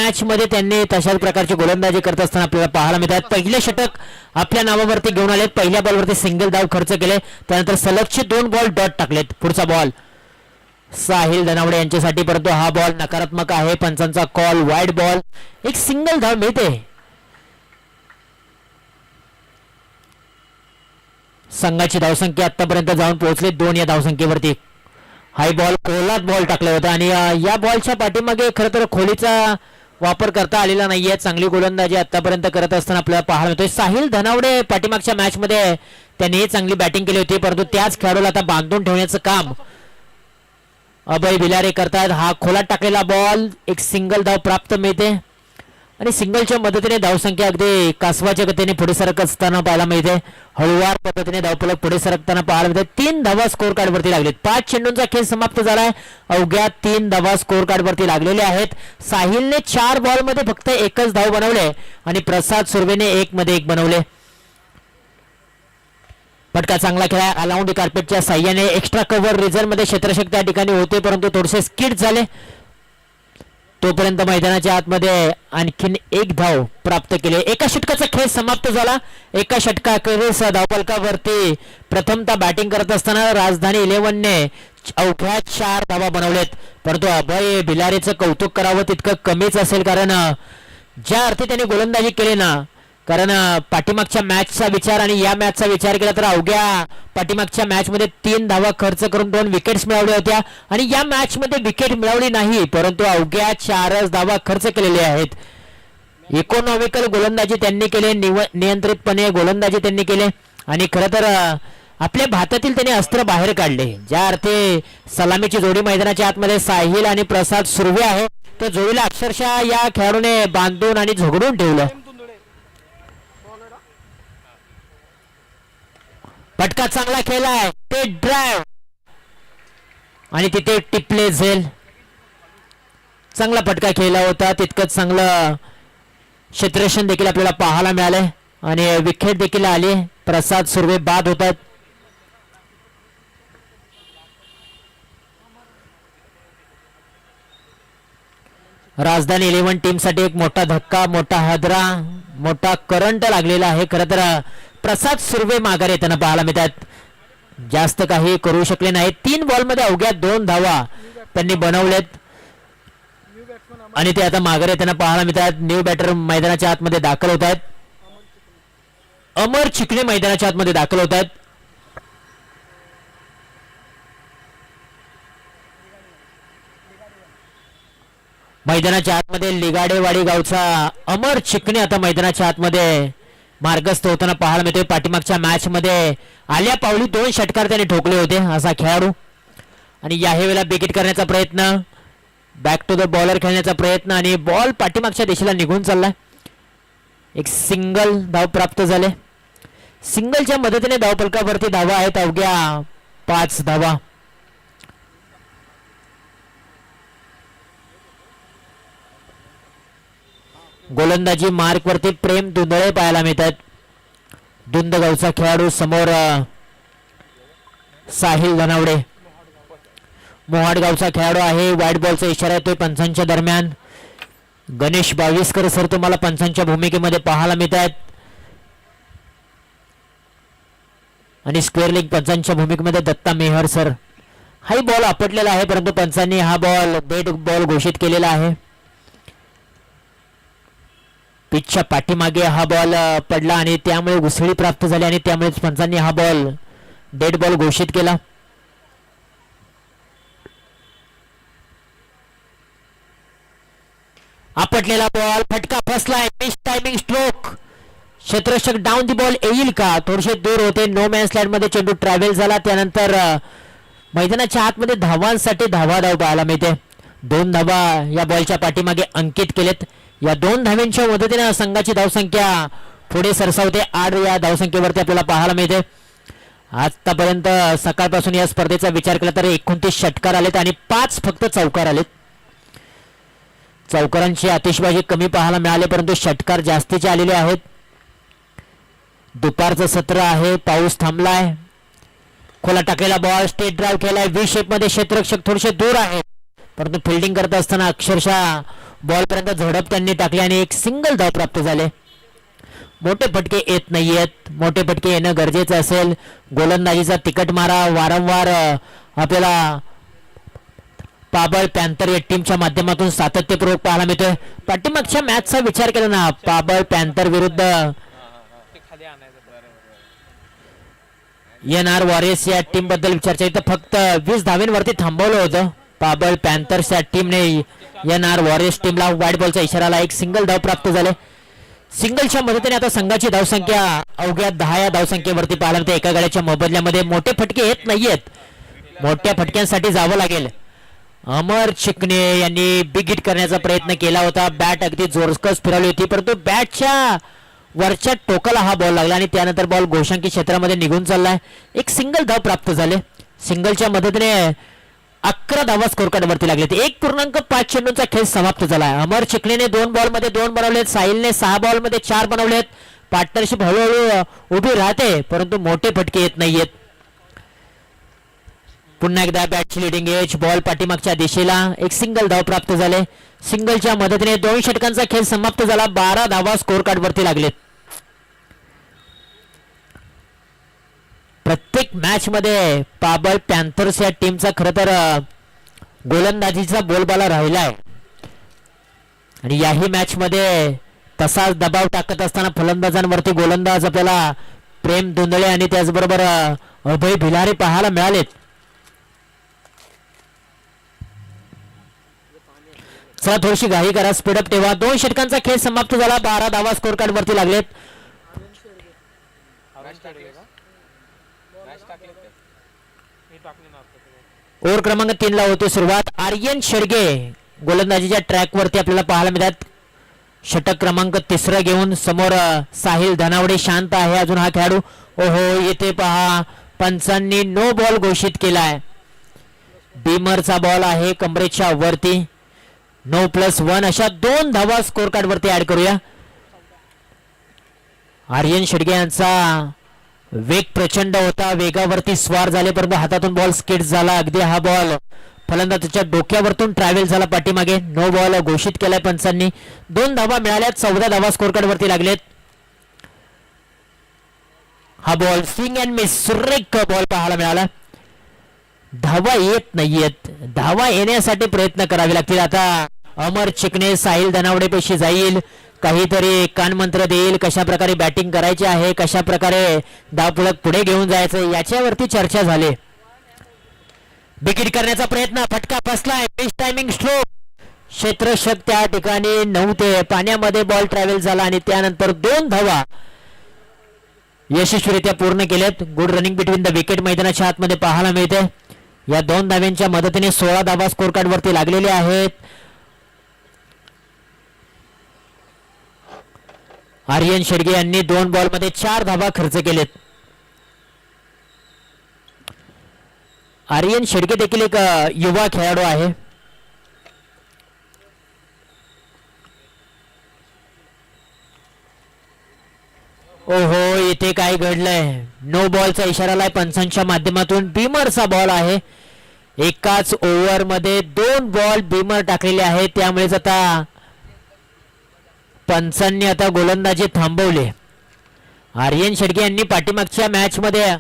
Match मध्ये त्यांनी तशाच प्रकारची गोलंदाजी करत असताना आपल्याला पाहायला मिळतात. पहिले षटक आपल्या नावावरती घेऊन आले, पहिल्या बॉलवरती सिंगल धाव खर्च केले, त्यानंतर सलगचे 2 बॉल डॉट टाकलेत. पुढचा बॉल साहिल धनावडे यांच्यासाठी, परंतु हा बॉल नकारात्मक आहे. पंचांचा कॉल वाईड बॉल, एक सिंगल धाव मिळते. संघाची धावसंख्या आतापर्यंत जाऊन पोहोचले 2 या धावसंख्येवरती. हाय बॉल खोलात बॉल टाकला होता आणि या बॉलच्या पाठीमागे खरं तर खोलीचा वापर करता आलेला नाहीये. चांगली गोलंदाजी आतापर्यंत करत असताना आपल्याला पाहायला मिळतोय. साहिल धनावडे पाठीमागच्या मॅच मध्ये त्यांनी चांगली बॅटिंग केली होती, परंतु त्याच खेळाडूला आता बांधून ठेवण्याचं काम अभय भिलारे करतात. हा खोलात टाकलेला बॉल, एक सिंगल धाव प्राप्त मिळते आणि सिंगलच्या मदतीने धावसंख्या अगदी कासवाच्या गतीने पुढे सरकत असताना पाहायला मिळते. हळूवार पद्धतीने धावफलक पुढे सरकताना पाहायला मिळते. 3 धावा स्कोर कार्ड वरती लागलेत. 5 चेंडूंचा खेळ समाप्त झालाय. अवघ्या 3 धावा स्कोर कार्ड वरती लागलेले आहेत. साहिलने 4 बॉल मध्ये फक्त एकच धाव बनवले आणि प्रसाद सुर्वेने 1 मध्ये 1 बनवले. फटका चांगला खेळा अलाउंड कार्पेटच्या साह्याने. एक्स्ट्रा कव्हर रिझर्व मध्ये क्षेत्ररक्षक त्या ठिकाणी होते, परंतु थोडेसे स्किड झाले. तोपर्यंत मैदानाच्या आतमध्ये आणखीन 1 धाव प्राप्त केले. एका षटकाचा खेळ समाप्त झाला. एका षटकाखेरीस धावफलकावरती प्रथमतः बॅटिंग करत असताना राजधानी 11ने अवघ्या 4 धावा बनवलेत, परंतु अभय भिलारेचं कौतुक करावं तितकं कमीच असेल, कारण ज्या अर्थी त्यांनी गोलंदाजी केली ना, कारण पाठीमागच्या मॅचचा विचार आणि या मॅचचा विचार केला तर अवघ्या पाठीमागच्या मॅच मध्ये 3 धावा खर्च करून 2 विकेट्स मिळवल्या होत्या आणि या मॅच मध्ये विकेट मिळवली नाही, परंतु अवघ्या 4 धावा खर्च केलेल्या आहेत. इकॉनॉमिकल गोलंदाजी त्यांनी केले, नियंत्रितपणे गोलंदाजी त्यांनी केले आणि खरं तर आपल्या भातातील त्यांनी अस्त्र बाहेर काढले. ज्या अर्थी सलामीची जोडी मैदानाच्या आतमध्ये साहिल आणि प्रसाद सुर्वे आहे, त्या जोडीला अक्षरशः या खेळाडूने बांधून आणि झोगडून ठेवलं. फटका चांगला खेळलाय, ते ड्राइव्ह आणि तिथे टिपले झेल. चांगला फटका खेळला होता, तितकंच चांगलं क्षेत्ररक्षण देखील आपल्याला पाहायला मिळाले आणि विकेट देखील आली. प्रसाद सुर्वे बाद होतात. राजधानी 11 टीम साठी एक मोठा धक्का, मोठा हादरा, मोठा करंट लागलेला आहे. खरं तर प्रसाद सुर्वे माघार येताना पाहायला मिळतात. जास्त काही करू शकले नाही. 3 बॉल मध्ये अवघ्या 2 धावा त्यांनी बनवलेत आणि ते आता माघार येताना पाहायला मिळतात. न्यू बॅटर मैदानाच्या आतमध्ये दाखल होत आहेत. अमर चिकणे मैदानाच्या आतमध्ये दाखल होत आहेत. मैदानाच्या आतमध्ये लिगाडेवाडी गावचा अमर चिकणे आता मैदानाच्या आतमध्ये मार्गस्थ होताना पाहायला मिळतोय. पाठीमागच्या मॅच मध्ये आल्या पावली 2 षटकार त्याने ठोकले होते असा खेळाडू आणि या वेळेला विकेट करण्याचा प्रयत्न, बॅक टू द बॉलर खेळण्याचा प्रयत्न आणि बॉल पाठीमागच्या दिशेला निघून चाललाय. एक सिंगल धाव प्राप्त झाले. सिंगलच्या मदतीने धावफलकावरती धावा आहेत अवघ्या 5 धावा. गोलंदाजी मार्क वरती प्रेम धुंदळे पाहायला मिळतात. धुंदगावचा खेळाडू समोर साहिल धनावडे, मोहाडगावचा खेळाडू आहे. वाईट बॉलचा इशारा येतोय पंचांच्या दरम्यान. गणेश बावीसकर सर तुम्हाला पंचांच्या भूमिकेमध्ये पाहायला मिळतात आणि स्क्वेअर लेग पंचांच्या भूमिकेमध्ये दत्ता मेहर सर. हाही बॉल आपटलेला आहे, परंतु पंचांनी हा बॉल डेड बॉल घोषित केलेला आहे. पिचच्या पाठीमागे हा बॉल पडला आणि त्यामुळे घुसळी प्राप्त झाली आणि त्यामुळे पंचांनी हा बॉल डेड बॉल घोषित केला. आपटलेला बॉल, फटका फसलाय, मिस टायमिंग स्ट्रोक. क्षेत्ररक्षक डाऊन दी बॉल येईल का, थोडेसे दूर होते. नो मॅन स्लॅड मध्ये चेंडू ट्रॅव्हल झाला. त्यानंतर मैदानाच्या आतमध्ये धावांसाठी धावा पाहायला मिळते. 2 धावा या बॉलच्या पाठीमागे अंकित केलेत. या 2 धावांच्या मदतीने संघाची धावसंख्या पुढे सरसावते. 8 या धावसंख्येवरती आपल्याला पाहायला मिळते. आतापर्यंत सकाळपासून या स्पर्धेचा विचार केला तर 29 षटकार आलेत आणि 5 फक्त चौकार आलेत. चौकारांची आतिषबाजी कमी पाहायला मिळाले, परंतु षटकार जास्तीचे आलेले आहेत. दुपारचं सत्र आहे, पाऊस थांबलाय. खोला टाकलेला बॉल, स्टेट ड्राइव्ह केलाय. व्ही शेप मध्ये क्षेत्ररक्षक थोडेसे दूर आहेत. परंतु फिल्डिंग करत असताना अक्षरशः बॉल पर्यंत झडप त्यांनी टाकली आणि एक सिंगल धाव प्राप्त झाले. मोठे फटके येत नाहीयेत, मोठे फटके येणं गरजेचं असेल. गोलंदाजीचा तिकट मारा वारंवार आपल्याला पाबळ पॅन्थर या टीमच्या माध्यमातून सातत्यपूर्वक पाहायला मिळतोय. पाठीमागच्या मॅचचा विचार केला ना, पाबळ पॅन्थर विरुद्ध NR वॉरियर्स या टीम बद्दल चर्चा इथं फक्त 20 धावांवरती थांबवलं होतं. पाबळ पॅन्थर्स या टीमने NR वॉरियर्स टीमला व्हाईट बॉलचा इशाराला एक सिंगल धाव प्राप्त झाले. सिंगलच्या मदतीने आता संघाची धावसंख्या अवघ्या 10 या धावसंख्येवरती पाहायला मिळते. एका गाड्याच्या मोबदल्यामध्ये मोठे फटके येत नाहीयेत, मोठ्या फटक्यांसाठी जावं लागेल. अमर चिकणे यांनी बिग हिट करण्याचा प्रयत्न केला होता. बॅट अगदी जोरकस फिरवली होती, परंतु बॅटच्या वरच्या टोकाला हा बॉल लागला आणि त्यानंतर बॉल घोषांकी क्षेत्रामध्ये निघून चाललाय. एक सिंगल धाव प्राप्त झाले. सिंगलच्या मदतीने 11 धावा स्कोर कार्ड वरती लागले. 1.5 चेंडूंचा खेळ समाप्त झाला. अमर चिकणेने 2 बॉलमध्ये 2 बनवलेत, साहिलने 6 बॉलमध्ये 4 बनवलेत. पार्टनरशिप हळूहळू उभी राहते, परंतु मोठे फटके येत नाहीयेत. पुन्हा एकदा बॅटची लिडिंग एज, बॉल पाठीमागच्या दिशेला, एक सिंगल धाव प्राप्त झाले. सिंगलच्या मदतीने 2 षटकांचा खेळ समाप्त झाला. 12 धावा स्कोर कार्ड वरती लागलेत. प्रत्येक मॅच मध्ये पाबळ पॅन्थर्स या टीमचा खरं तर गोलंदाजीचा बोलबाला राहिलाय आणि याही मॅच मध्ये तसाच दबाव टाकत असताना फलंदाजांवरती गोलंदाज आपल्याला प्रेम धुंदळे आणि त्याचबरोबर अभय भिलारे पाहायला मिळालेत. चला थोडीशी घाई करा, स्पीडअप ठेवा. 2 षटकांचा खेळ समाप्त झाला. 12 धावा स्कोर कार्ड वरती लागलेत. ओव्हर क्रमांक 3 ला होती सुरुवात. आर्यन शेडगे गोलंदाजीच्या ट्रॅक वरती आपल्याला पाहायला मिळतात. षटक क्रमांक 3 घेऊन समोर साहिल धनावडे शांत आहे अजून हा खेळाडू. ओहो, येथे पहा पंचांनी नो बॉल घोषित केलाय. बीमरचा बॉल आहे कमरेच्या वरती. 9+1 अशा 2 धावा स्कोर कार्ड वरती ऍड करूया. आर्यन शेडगे यांचा वेग प्रचंड होता, वेगावरती स्वार झाले, परंतु हातातून बॉल स्किड झाला. अगदी हा बॉल फलंदाजाच्या डोक्यावरतून ट्रॅव्हल झाला पाठीमागे. नो बॉल घोषित केलाय पंचांनी. 2 धावा मिळाल्यात. 14 धावा स्कोर कार्ड वरती लागलेत. हा बॉल स्विंग अँड मिस, सुरेख बॉल पाहायला मिळाला. धावा येत नाहीयेत, धावा येण्यासाठी प्रयत्न करावे लागतील. आता अमर चिकणे साहिल धनावडे पेशी जाईल, काहीतरी कानमंत्र देईल, कशा प्रकारे बॅटिंग करायची आहे, कशा प्रकारे धावपुळक पुढे घेऊन जायचं याच्यावरती चर्चा झाली. विकेट करण्याचा प्रयत्न, फटका फसलाय. पिच टायमिंग स्ट्रोक, क्षेत्ररक्षक त्या ठिकाणी नव्हते. पाण्यामध्ये बॉल ट्रॅव्हल झाला आणि त्यानंतर 2 धावा यशस्वीरित्या पूर्ण केलेत. Good running between the wicket मैदानाच्या आतमध्ये पाहायला मिळते. या 2 धाव्यांच्या मदतीने 16 धावा स्कोर कार्ड वरती लागलेले आहेत. आर्यन शेडगे यांनी 2 बॉलमध्ये 4 धावा खर्च केलेत. आर्यन शेडगे देखील एक युवा खेळाडू आहे. ओहो, इथे काय घडलंय? नो बॉलचा इशारा आलाय पंचांच्या माध्यमातून. बीमरचा बॉल आहे. एकाच ओव्हर मध्ये 2 बॉल बीमर टाकलेले आहेत, त्यामुळेच आता पंचांनी आता गोलंदाजी थांबवले. आर्यन शेडगे यांनी पाठीमागच्या मॅच मध्ये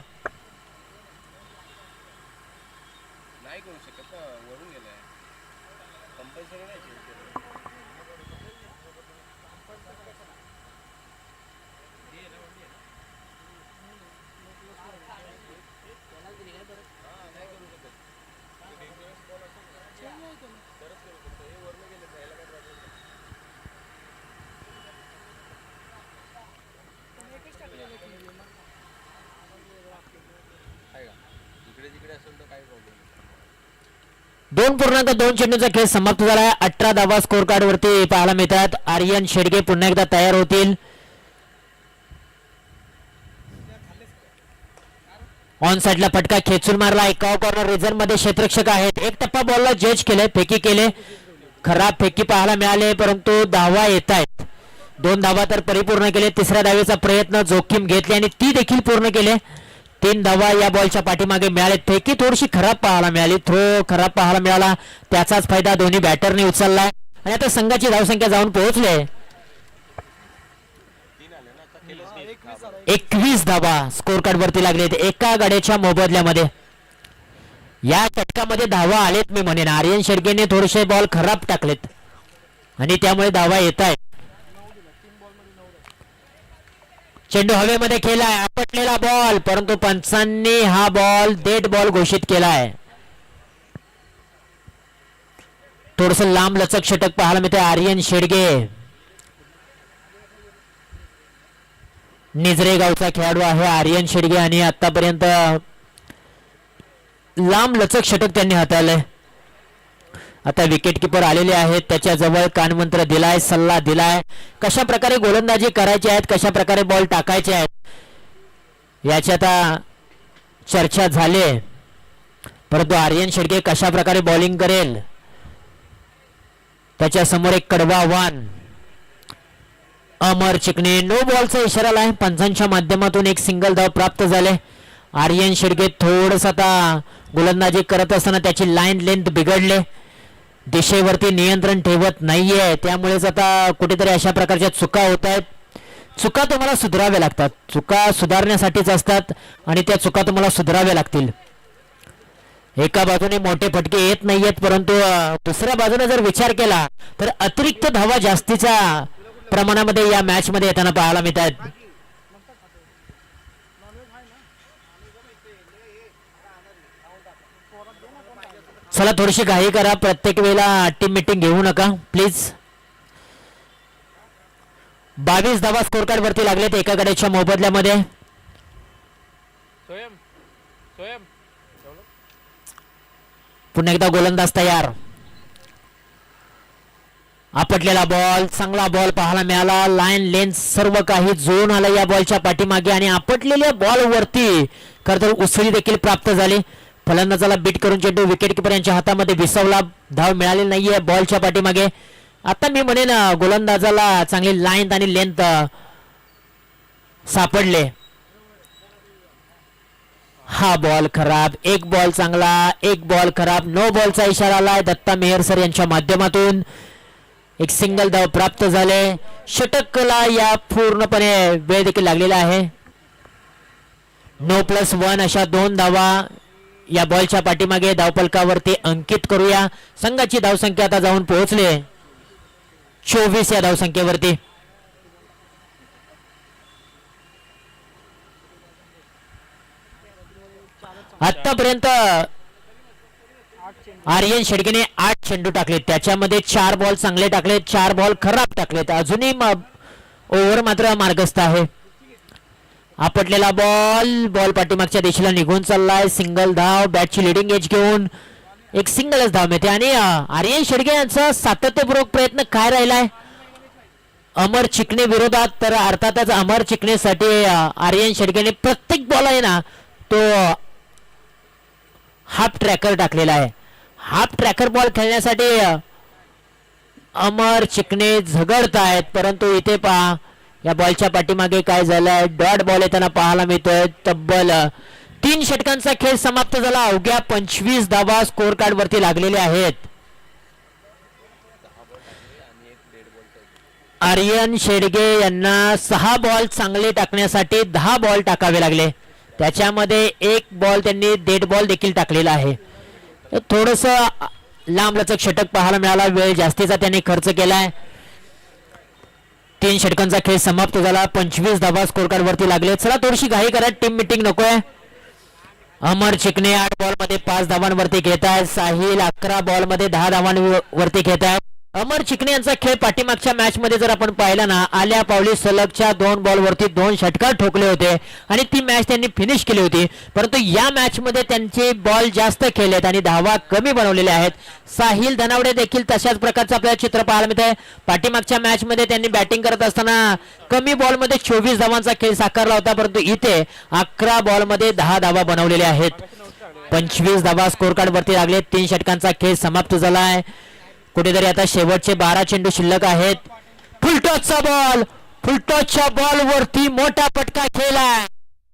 दोन 2.2 चेंडूचा खेळ समाप्त झाला. 18 धावा स्कोर कार्ड वरती पाहायला मिळतात. आर्यन शेडगे पुन्हा एकदा तयार होतील. ऑन साइडला फटका खेचून मारला. एका कॉर्नर रिझन मध्ये क्षेत्ररक्षक आहेत. एक टप्पा बॉलला जज केले, फेकी केले, खराब फेकी पाहायला मिळाले, परंतु धावा येत आहेत. 2 धावा तर परिपूर्ण केले. 3ऱ्या धावेचा प्रयत्न जोखीम घेतली आणि ती देखील पूर्ण केले. 3 धावा या बॉलच्या पाठीमागे मिळाले. फेकी थोडीशी खराब पाहायला मिळाली, थ्रो खराब पाहायला मिळाला. त्याचाच फायदा दोन्ही बॅटरने उचललाय आणि आता संघाची धावसंख्या जाऊन पोहोचले 21 धावा स्कोर कार्ड वरती लागलेत एका गड्याच्या मोबदल्यामध्ये. या षटकामध्ये धावा आलेत मी म्हणेन. आर्यन शेडगेने थोडेसे बॉल खराब टाकलेत आणि त्यामुळे धावा येत आहेत. चेंडू हवेमध्ये खेळलाय, आपटलेला बॉल, परंतु पंचांनी हा बॉल डेड बॉल घोषित केलाय. थोडस लांब लचक षटक पाहायला मिळते. आर्यन शेडगे निजरे गावचा खेळाडू आहे आर्यन शेडगे आणि आतापर्यंत लांब लचक षटक त्यांनी हाताळलंय. आता विकेट किपर आलेले आहेत, त्याच्या जवळ कानमंत्र दिलाय, सल्ला दिलाय, कशा प्रकारे गोलंदाजी करायची आहेत, कशा प्रकारे बॉल टाकायचे आहेत याची आता चर्चा झाली. परंतु आर्यन शेडगे कशा प्रकारे बॉलिंग करेल त्याच्या समोर एक कडवा आव्हान. अमर चिकणे नो बॉलचा इशारा आहे. पंचांच्या माध्यमातून एक सिंगल धाव प्राप्त झाले. आर्यन शेडगे थोडस आता गोलंदाजी करत असताना त्याची लाईन लेंथ बिघडले, दिशेवरती नियंत्रण ठेवत नाहीये, त्यामुळेच आता कुठेतरी अशा प्रकारच्या चुका होत आहेत. चुका तुम्हाला सुधाराव्या लागतात, चुका सुधारण्यासाठीच असतात आणि त्या चुका तुम्हाला सुधाराव्या लागतील. एका बाजूने मोठे फटके येत नाहीयेत, परंतु दुसऱ्या बाजूने जर विचार केला तर अतिरिक्त धावा जास्तीच्या प्रमाणामध्ये या मॅच मध्ये येताना पाहायला मिळतात. चला थोडीशी घाई करा, प्रत्येक वेळेला टीम मीटिंग घेऊ नका प्लीज. 22 धावा स्कोर कार्ड वरती लागलेत एका गड्याच्या मोबदल्यामध्ये. पुन्हा एकदा गोलंदाज तयार. आपटलेला बॉल, चांगला बॉल पाहायला मिळाला, लाईन लेन्थ सर्व काही जोन आलं या बॉलच्या पाठीमागे आणि आपटलेल्या बॉल वरती खरतर उसळी देखील प्राप्त झाली. फलंदाजाला बीट करून चेंडू विकेट किपर यांच्या हातामध्ये विसवला. धाव मिळाली नाहीये बॉलच्या पाठीमागे. आता मी म्हणेन गोलंदाजाला चांगली लाईन आणि लेंथ सापडले. हा बॉल खराब, एक बॉल चांगला, एक बॉल खराब. नो बॉलचा इशारा आलाय दत्ता मेहर सर यांच्या माध्यमातून. एक सिंगल धाव प्राप्त झाले. षटकला या पूर्णपणे वेळ देखील लागलेला आहे. नो प्लस 1 अशा 2 धावा या बॉलच्या पाठीमागे धावफलकावरती अंकित करूया. संघाची धावसंख्या आता जाऊन पोहोचले 24 या धावसंख्येवरती. आतापर्यंत आर्यन शेडगेने 8 चेंडू टाकले, त्याच्यामध्ये 4 बॉल चांगले टाकले, 4 बॉल खराब टाकलेत. अजूनही ओव्हर मात्र मार्गस्थ आहे. आपटलेला बॉल पाठीमागच्या दिशेला निघून चाललाय. सिंगल धाव, बॅटची लिडिंग एज घेऊन एक सिंगलच धाव मिळते आणि आर्यन शेडगे यांचा सातत्यपूर्वक प्रयत्न काय राहिलाय अमर चिकणे विरोधात. तर अर्थातच अमर चिकणेसाठी आर्यन शेडगेने प्रत्येक बॉल आहे ना तो हाफ ट्रॅकर टाकलेला आहे. हाफ ट्रॅकर बॉल खेळण्यासाठी अमर चिकणे झगडत आहेत, परंतु इथे पहा या बॉलच्या पाठीमागे काय झालंय. डॉट बॉल येताना पाहायला मिळतोय. तब्बल 3 षटकांचा खेळ समाप्त झाला. अवघ्या 25 धावा स्कोर कार्ड वरती लागलेले आहेत. आर्यन शेडगे यांना 6 बॉल चांगले टाकण्यासाठी 10 बॉल टाकावे लागले. त्याच्यामध्ये 1 बॉल त्यांनी डेड बॉल देखील टाकलेला आहे. थोडस लांब लचक षटक पाहायला मिळाला, वेळ जास्तीचा त्यांनी खर्च केलाय. 3 षटकांचा खेळ समाप्त झाला. 25 धावा स्कोर कार्ड वरती लागले. चला थोडीशी घाई करा, टीम मीटिंग नकोय. अमर चिकणे 8 बॉल मध्ये 5 धावांवरती घेत आहेत. साहिल 11 बॉल मध्ये 10 धावांवरती घेत आहेत. अमर चिकणे यांचा खेळ पाठीमागच्या मॅच मध्ये जर आपण पाहिला ना, आल्या पावली सलगच्या 2 बॉल वरती 2 षटकार ठोकले होते आणि ती मॅच त्यांनी फिनिश केली होती. परंतु या मॅच मध्ये त्यांचे बॉल जास्त खेळलेत आणि धावा कमी बनवलेल्या आहेत. साहिल धनावडे देखील तशाच प्रकारचं आपल्याला चित्र पाहायला मिळतंय. पाठीमागच्या मॅच मध्ये त्यांनी बॅटिंग करत असताना कमी बॉल मध्ये 24 धावांचा खेळ साकारला होता, परंतु इथे 11 बॉल मध्ये 10 धावा बनवलेल्या आहेत. 25 धावा स्कोर कार्ड वरती लागले. 3 षटकांचा खेळ समाप्त झालाय. कुठेतरी आता शेवटचे 12 चेंडू शिल्लक आहेत. फुलटॉसचा बॉल, फुलटॉसच्या बॉल वरती मोठा फटका खेळलाय.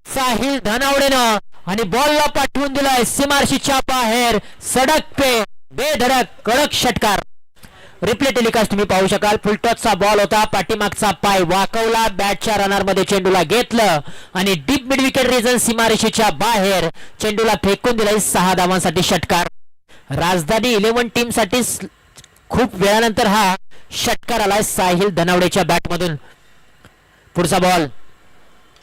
साहिल धनावडेनं आणि बॉलला पाठवून दिलाय सीमारेषेच्या बाहेर. सडक पे बेधडक कडक षटकार. रिप्ले टेलिकास्ट तुम्ही पाहू शकाल. फुलटॉसचा बॉल होता, पाठीमागचा पाय वाकवला, बॅटच्या रनर मध्ये चेंडूला घेतलं आणि डीप मिड विकेट रिजन सीमारेषेच्या बाहेर चेंडूला फेकून दिलाय. 6 धावांसाठी षटकार. राजधानी 11 टीम साठी खूप वेळानंतर हा षटकार आलाय साहिल धनावडेच्या बॅट मधून. पुढचा बॉल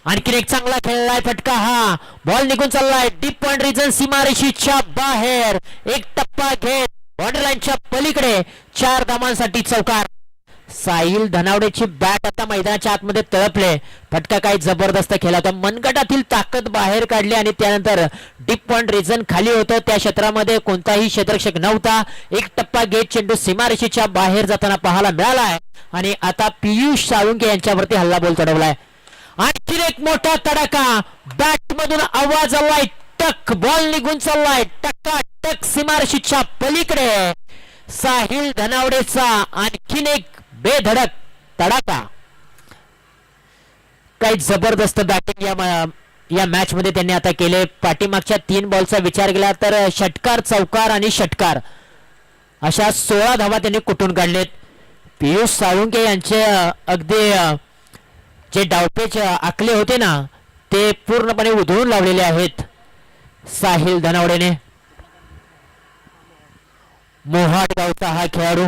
आणखीन एक चांगला खेळलाय फटका. हा बॉल निघून चाललाय डीप पॉइंट रिजन सीमारेषेच्या बाहेर. एक टप्पा घेत बॉर्डरलाईनच्या पलीकडे 4 धावांसाठी चौकार. साहिल धनावडेची बॅट आता मैदानाच्या आतमध्ये तळपले. फटका काही जबरदस्त खेळला होता. मनगटातील ताकद बाहेर काढली आणि त्यानंतर डीप पॉइंट रिजन खाली होतं. त्या क्षेत्रामध्ये कोणताही क्षेत्ररक्षक नव्हता. एक टप्पा घेत चेंडू सीमारेषेच्या बाहेर जाताना पाहायला मिळालाय आणि आता पियुष साळुंके यांच्यावरती हल्ला बॉल चढवलाय. आणखी एक मोठा तडाखा. बॅट मधून आवाज आलाय. टक बॉल निघून चाललाय. टक्का टक सीमारेषेच्या पलीकडे. साहिल धनावडेचा आणखीन एक बेधडक तडाखा. काही जबरदस्त बॅटिंग या मॅच मध्ये त्यांनी आता केले. पाठीमागच्या 3 बॉलचा विचार केला तर षटकार, चौकार आणि षटकार अशा 16 धावा त्यांनी कुठून काढलेत. पियुष साळुंके यांचे अगदी जे डावपेच आखले होते ना ते पूर्णपणे उधळून लावलेले आहेत साहिल धनावडेने. मोहाट गावचा हा खेळाडू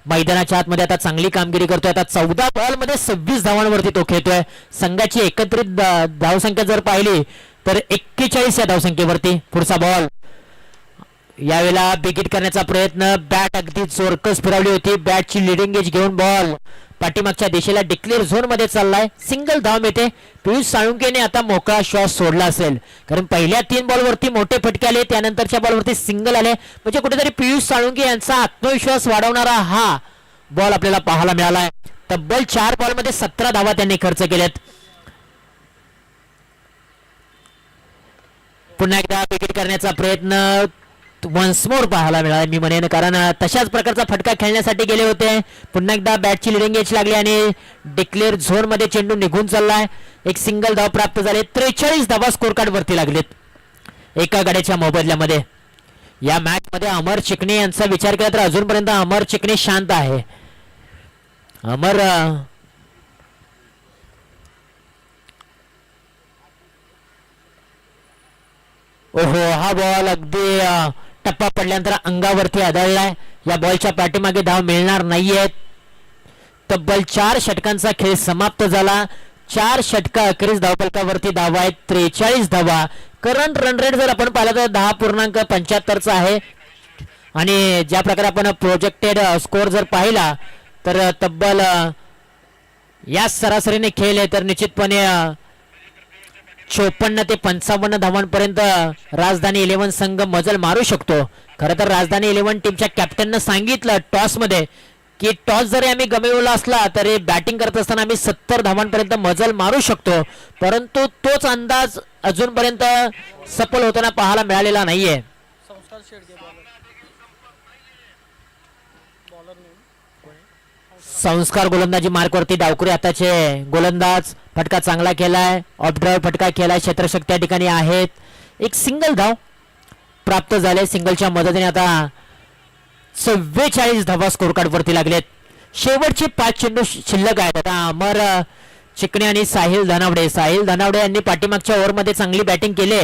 मैदानाच्या आतमध्ये आता चांगली कामगिरी करतोय. आता 14 बॉल मध्ये 26 धावांवरती तो खेळतोय. संघाची एकत्रित धावसंख्या जर पाहिली तर 41 या धावसंख्येवरती. पुढचा बॉल यावेळेला बिगिट करण्याचा प्रयत्न. बॅट अगदी जोरकस फिरवली होती. बॅटची लिडिंग एज घेऊन बॉल पाठीमागच्या दिशेला डिक्लेअर झोन मध्ये चाललाय. सिंगल धाव मिळते. पियुष साळुंकेने आता मोकळा श्वास सोडला असेल कारण पहिल्या 3 बॉलवरती मोठे फटके आले, त्यानंतरच्या बॉलवरती सिंगल आले. म्हणजे कुठेतरी पियुष साळुंके यांचा आत्मविश्वास वाढवणारा हा बॉल आपल्याला पाहायला मिळालाय. तब्बल 4 बॉलमध्ये 17 धावा त्यांनी खर्च केल्यात. पुन्हा एकदा विकेट करण्याचा प्रयत्न वन्स मोर पाहायला मिळाला मी म्हणेन, कारण तशाच प्रकारचा फटका खेळण्यासाठी गेले होते. पुन्हा एकदा बॅटची लिडिंग एज लागली आणि डिक्लेअर झोन मध्ये चेंडू निघून चाललाय. एक सिंगल धाव प्राप्त झाले. 43 धावा स्कोर कार्ड वरती लागलेत एका गड्याच्या मोबदल्यामध्ये. या मॅच मध्ये अमर चिकणे यांचा विचार केला तर अजूनपर्यंत अमर चिकणे शांत आहे. अमर ओहो, हा बॉल अगदी टप्पा पडल्यानंतर अंगावरती आदळलाय. या बॉलच्या पाठीमागे धाव मिळणार नाहीयेत. तब्बल 4 षटकांचा खेळ समाप्त झाला. 4 षटका अखेरीस धावफलकावरती धावा आहेत 43 धावा. करंट रन रेट जर आपण पाहिलं तर 10.75 चा आहे आणि ज्या प्रकारे आपण प्रोजेक्टेड स्कोर जर पाहिला तर तब्बल या सरासरीने खेळ आहे तर निश्चितपणे 54 ते 55 धावांपर्यंत राजधानी 11 संघ मजल मारू शकतो. खरं तर राजधानी 11 टीमच्या कॅप्टननं सांगितलं टॉस मध्ये की टॉस जरी आम्ही गमावला असला तरी बॅटिंग करत असताना आम्ही 70 धावांपर्यंत मजल मारू शकतो, परंतु तोच अंदाज अजूनपर्यंत सफल होताना पाहायला मिळालेला नाहीये. संस्कार गोलंदाजी मार्कवरती डावकुरे हाताचे गोलंदाज. फटका चांगला केलाय. ऑफ ड्राइव्ह फटका केलाय. क्षेत्ररक्षक त्या ठिकाणी आहेत. एक सिंगल धाव प्राप्त झाले. सिंगलच्या मदतीने आता 44 धावा स्कोर कार्ड वरती लागलेत. शेवटचे 5 चेंडू शिल्लक आहेत. आता अमर चिकणे आणि साहिल धनावडे. साहिल धनावडे यांनी पाठीमागच्या ओव्हरमध्ये चांगली बॅटिंग केली.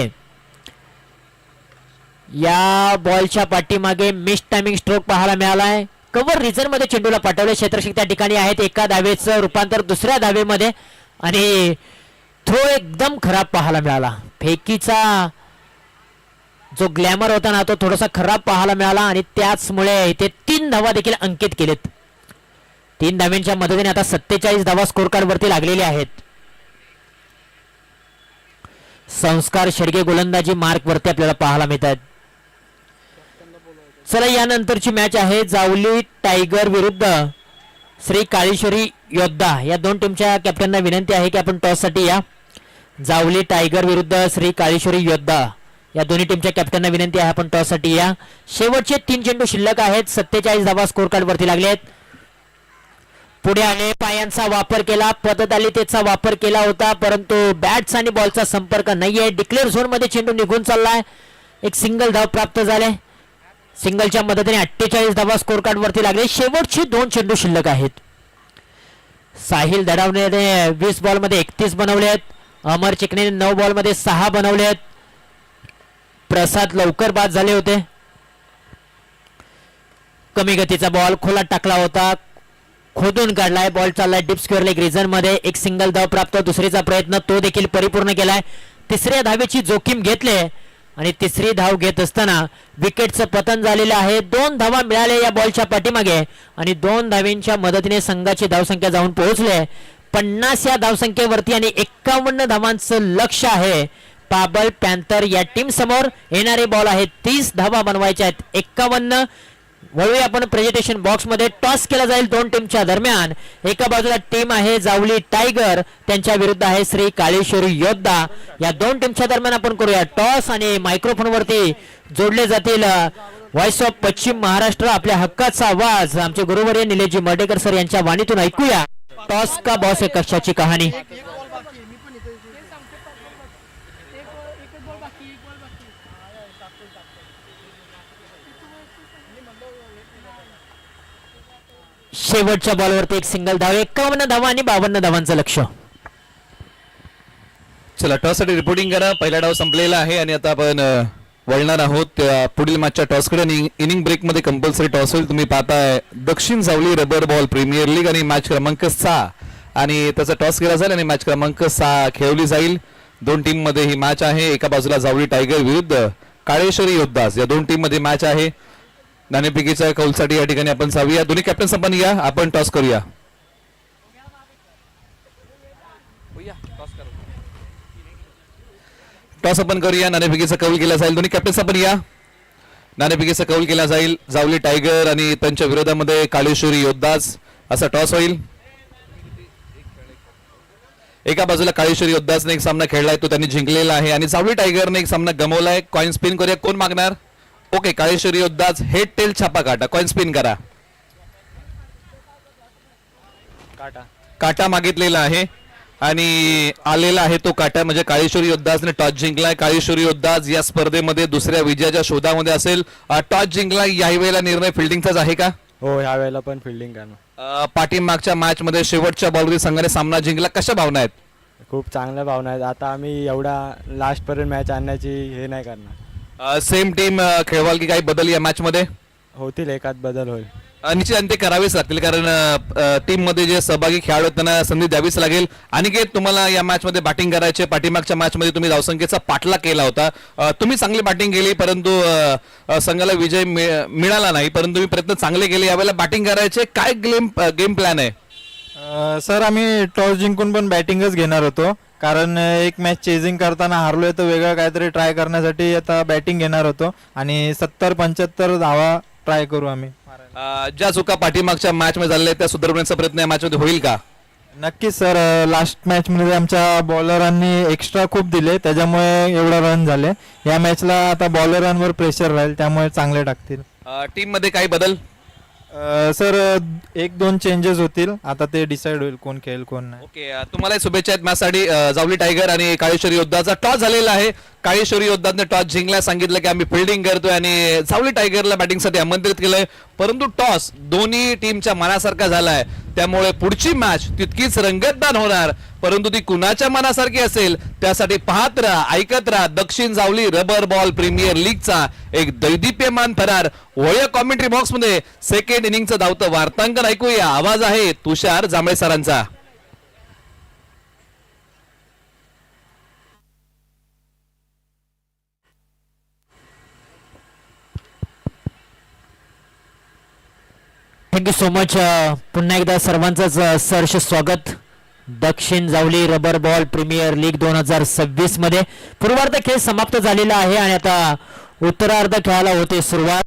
या बॉलच्या पाठीमागे मिस टायमिंग स्ट्रोक पाहायला मिळालाय. कव्हर रिजन मध्ये चेंडूला पाठवले. क्षेत्ररक्षक त्या ठिकाणी आहेत. एका धावेचं रूपांतर दुसऱ्या धावेमध्ये आणि थ्रो एकदम खराब पाहायला मिळाला. फेकीचा जो ग्लॅमर होता ना तो थोडासा खराब पाहायला मिळाला आणि त्याचमुळे इथे 3 धावा देखील अंकित केलेत. 3 धाव्यांच्या मदतीने आता 47 धावा स्कोर कार्ड वरती लागलेले आहेत. संस्कार शेडगे गोलंदाजी मार्क वरती आपल्याला पाहायला मिळतात. चला यानंतरची मॅच आहे जावली टायगर विरुद्ध श्री काळेश्वरी योद्धा. या 2 टीमच्या कॅप्टनना विनंती आहे की आपण टॉस साठी या. जावली टायगर विरुद्ध श्री काळेश्वरी योद्धा या दोन्ही टीमच्या कॅप्टनना विनंती आहे आपण टॉस साठी या. शेवटचे 3 चेंडू शिल्लक आहेत. 47 धावा स्कोर कार्ड वरती लागले आहेत. पुढे आले, पायांचा वापर केला, पदतालिकेचा वापर केला होता, परंतु बॅट्स आणि बॉलचा संपर्क नाहीये. डिक्लेअर झोन मध्ये चेंडू निघून चाललाय. एक सिंगल धाव प्राप्त झाले. सिंगलच्या मदतीने 48 धावा स्कोर कार्ड वरती लागले. शेवटची 2 चेंडू शिल्लक आहेत. साहिल दडावण्याने 20 बॉल मध्ये 31 बनवले आहेत. अमर चिकनेने 9 बॉल मध्ये 6 बनवले आहेत. प्रसाद लवकर बाद झाले होते. कमी गतीचा बॉल खोलात टाकला होता, खोदून काढलाय. बॉल चाललाय डीप स्क्वेअर लेग रिजन मध्ये. एक सिंगल धाव प्राप्त. दुसरीचा प्रयत्न तो देखील परिपूर्ण केलाय. तिसऱ्या धावेची जोखीम घेतली आणि तिसरी धाव घेत असताना विकेटचं पतन झालेलं आहे. 2 धावा मिळाल्या या बॉलच्या पाठीमागे आणि 2 धावींच्या मदतीने संघाची धावसंख्या जाऊन पोहोचले 50 या धावसंख्येवरती आणि 51 धावांचं लक्ष आहे पाबल पॅन्थर या टीम समोर. येणारे बॉल आहेत 30 धावा बनवायच्या आहेत. 51. वळूया आपण प्रेझेंटेशन बॉक्स मध्ये. टॉस केला जाईल 2 टीमच्या दरम्यान. एका बाजूला टीम आहे जावली टायगर, त्यांच्या विरुद्ध आहे श्री काळेश्वरी योद्धा. या 2 टीमच्या दरम्यान आपण करूया टॉस आणि मायक्रोफोन वरती जोडले जातील व्हॉइस ऑफ पश्चिम महाराष्ट्र. आपल्या हक्काचा आवाज आमचे गुरुवर्य निलेशजी मर्डेकर सर यांच्या वाणीतून ऐकूया. टॉस का बॉस है कशाची कहाणी. शेवटच्या बॉलवरती एक सिंगल धाव. 51 धावा आणि 52 धावांचं लक्ष. चला टॉस साठी रिपोर्टिंग करा. पहिला डाव संपलेला आहे आणि आता आपण वळणार आहोत पुढील मॅचच्या टॉसकडे. आणि इनिंग ब्रेक मध्ये कंपल्सरी टॉस होईल. तुम्ही पाहताय Dakshin Jawali rubber ball premier league आणि मॅच क्रमांक 6 आणि त्याचा टॉस केला जाईल आणि मॅच क्रमांक 6 खेळवली जाईल. 2 टीम मध्ये ही मॅच आहे. एका बाजूला जावली टायगर विरुद्ध काळेश्वरी योद्धास. या 2 टीम मध्ये मॅच आहे. नाणेफेकीच्या कौलसाठी या ठिकाणी आपण जाऊया. दोन्ही कॅप्टन्स आपण या, आपण टॉस करूया. टॉस आपण करूया. नाणेफेकीचा कौल केला जाईल. दोन्ही कॅप्टन्स आपण या. नाणेफेकीचा कौल केला जाईल. जावली टायगर आणि त्यांच्या विरोधामध्ये काळेश्वरी योद्धास असा टॉस होईल. एका बाजूला काळेश्वरी योद्धासने एक सामना खेळलाय, तो त्यांनी जिंकलेला आहे आणि जावली टायगरने एक सामना गमावलाय. कॉइन स्पिन करूया. कोण मागणार? ओके, काळेश्वरी योद्धाच हेड टेल छापा काटा. कॉइन स्पिन करा. काटा मागितलेला आहे आणि आलेला आहे तो काटा, म्हणजे काळेश्वरी योद्धासने टॉस जिंकलाय. काळेश्वरी योद्धास या स्पर्धेमध्ये दुसऱ्या विजयाच्या शोधामध्ये असेल. टॉस जिंकलाय. याही वेळेला निर्णय फिल्डिंगचाच आहे का? हो, ह्या वेळेला पण फिल्डिंग करणार. पाठीमागच्या मॅच मध्ये शेवटच्या बॉलवरील संघाने सामना जिंकला. कशा भावना आहेत? खूप चांगल्या भावना आहेत. आता आम्ही एवढा लास्ट पर्यंत मॅच आणण्याची हे नाही करणार. सेम टीम खेळवाल की काही बदल या मॅच मध्ये होतील, एकात बदल होईल. निश्चित आणि ते करावेच लागतील, कारण टीम मध्ये जे सहभागी खेळाडू आहेत त्यांना संधी द्यावीच लागेल. अनिकेत, तुम्हाला या मॅच मध्ये बॅटिंग करायचे. पाठीमागच्या मॅच मध्ये तुम्ही धावसंख्येचा पाठलाग केला होता. तुम्ही चांगली बॅटिंग केली, परंतु संघाला विजय मिळाला नाही, परंतु तुम्ही प्रयत्न चांगले केले. यावेळेला बॅटिंग करायचे. काय गेम प्लॅन आहे? सर, आम्ही टॉस जिंकून पण बॅटिंगच घेणार होतो, कारण एक मॅच चेजिंग करताना हारलोय तर वेगळं काहीतरी ट्राय करण्यासाठी आता बॅटिंग घेणार होतो आणि 70-75 धावा ट्राय करू आम्ही. ज्या चुका पाठीमागच्या मॅच मध्ये झालेल्या त्या सुधारण्याचा प्रयत्न या मॅच मध्ये होईल का? नक्कीच सर. लास्ट मॅच मध्ये आमच्या बॉलरांनी एक्स्ट्रा खूप दिले, त्याच्यामुळे एवढा रन झाले. या मॅचला आता बॉलरांवर प्रेशर राहील, त्यामुळे चांगले टाकतील. टीम मध्ये काही बदल? सर, 1-2 चेंजेस होतील. आता ते डिसाईड होईल कोण खेळेल कोण नाही. ओके, तुम्हाला शुभेच्छा आहेत मॅच साठी. जावली टायगर आणि काळेश्वरी योद्धाचा टॉस झालेला आहे. काळेश्वरी योद्धाने टॉस जिंकला, सांगितलं की आम्ही फिल्डिंग करतोय आणि जावली टायगरला बॅटिंगसाठी आमंत्रित केलंय, परंतु टॉस दोन्ही टीमच्या मनासारखा झालाय. त्यामुळे पुढची मॅच तितकीच रंगतदार होणार, परंतु ती कुणाच्या मनासारखी असेल त्यासाठी पाहत राहा, ऐकत राहा. Dakshin Jawali rubber ball premier लीगचा एक दैदिप्यमान थरार. वळूया कॉमेंट्री बॉक्स मध्ये सेकंड इनिंगचं धावतं वार्तांकन ऐकूया. आवाज आहे तुषार जांभळे सरांचा. Thank you so much. पुन्हा एकदा सर्वांचंच सहर्ष स्वागत Dakshin Jawali rubber ball premier league 2026 मध्ये. पूर्वार्ध खेळ समाप्त झालेला आहे आणि आता उत्तरार्ध खेळाला होते सुरुवात.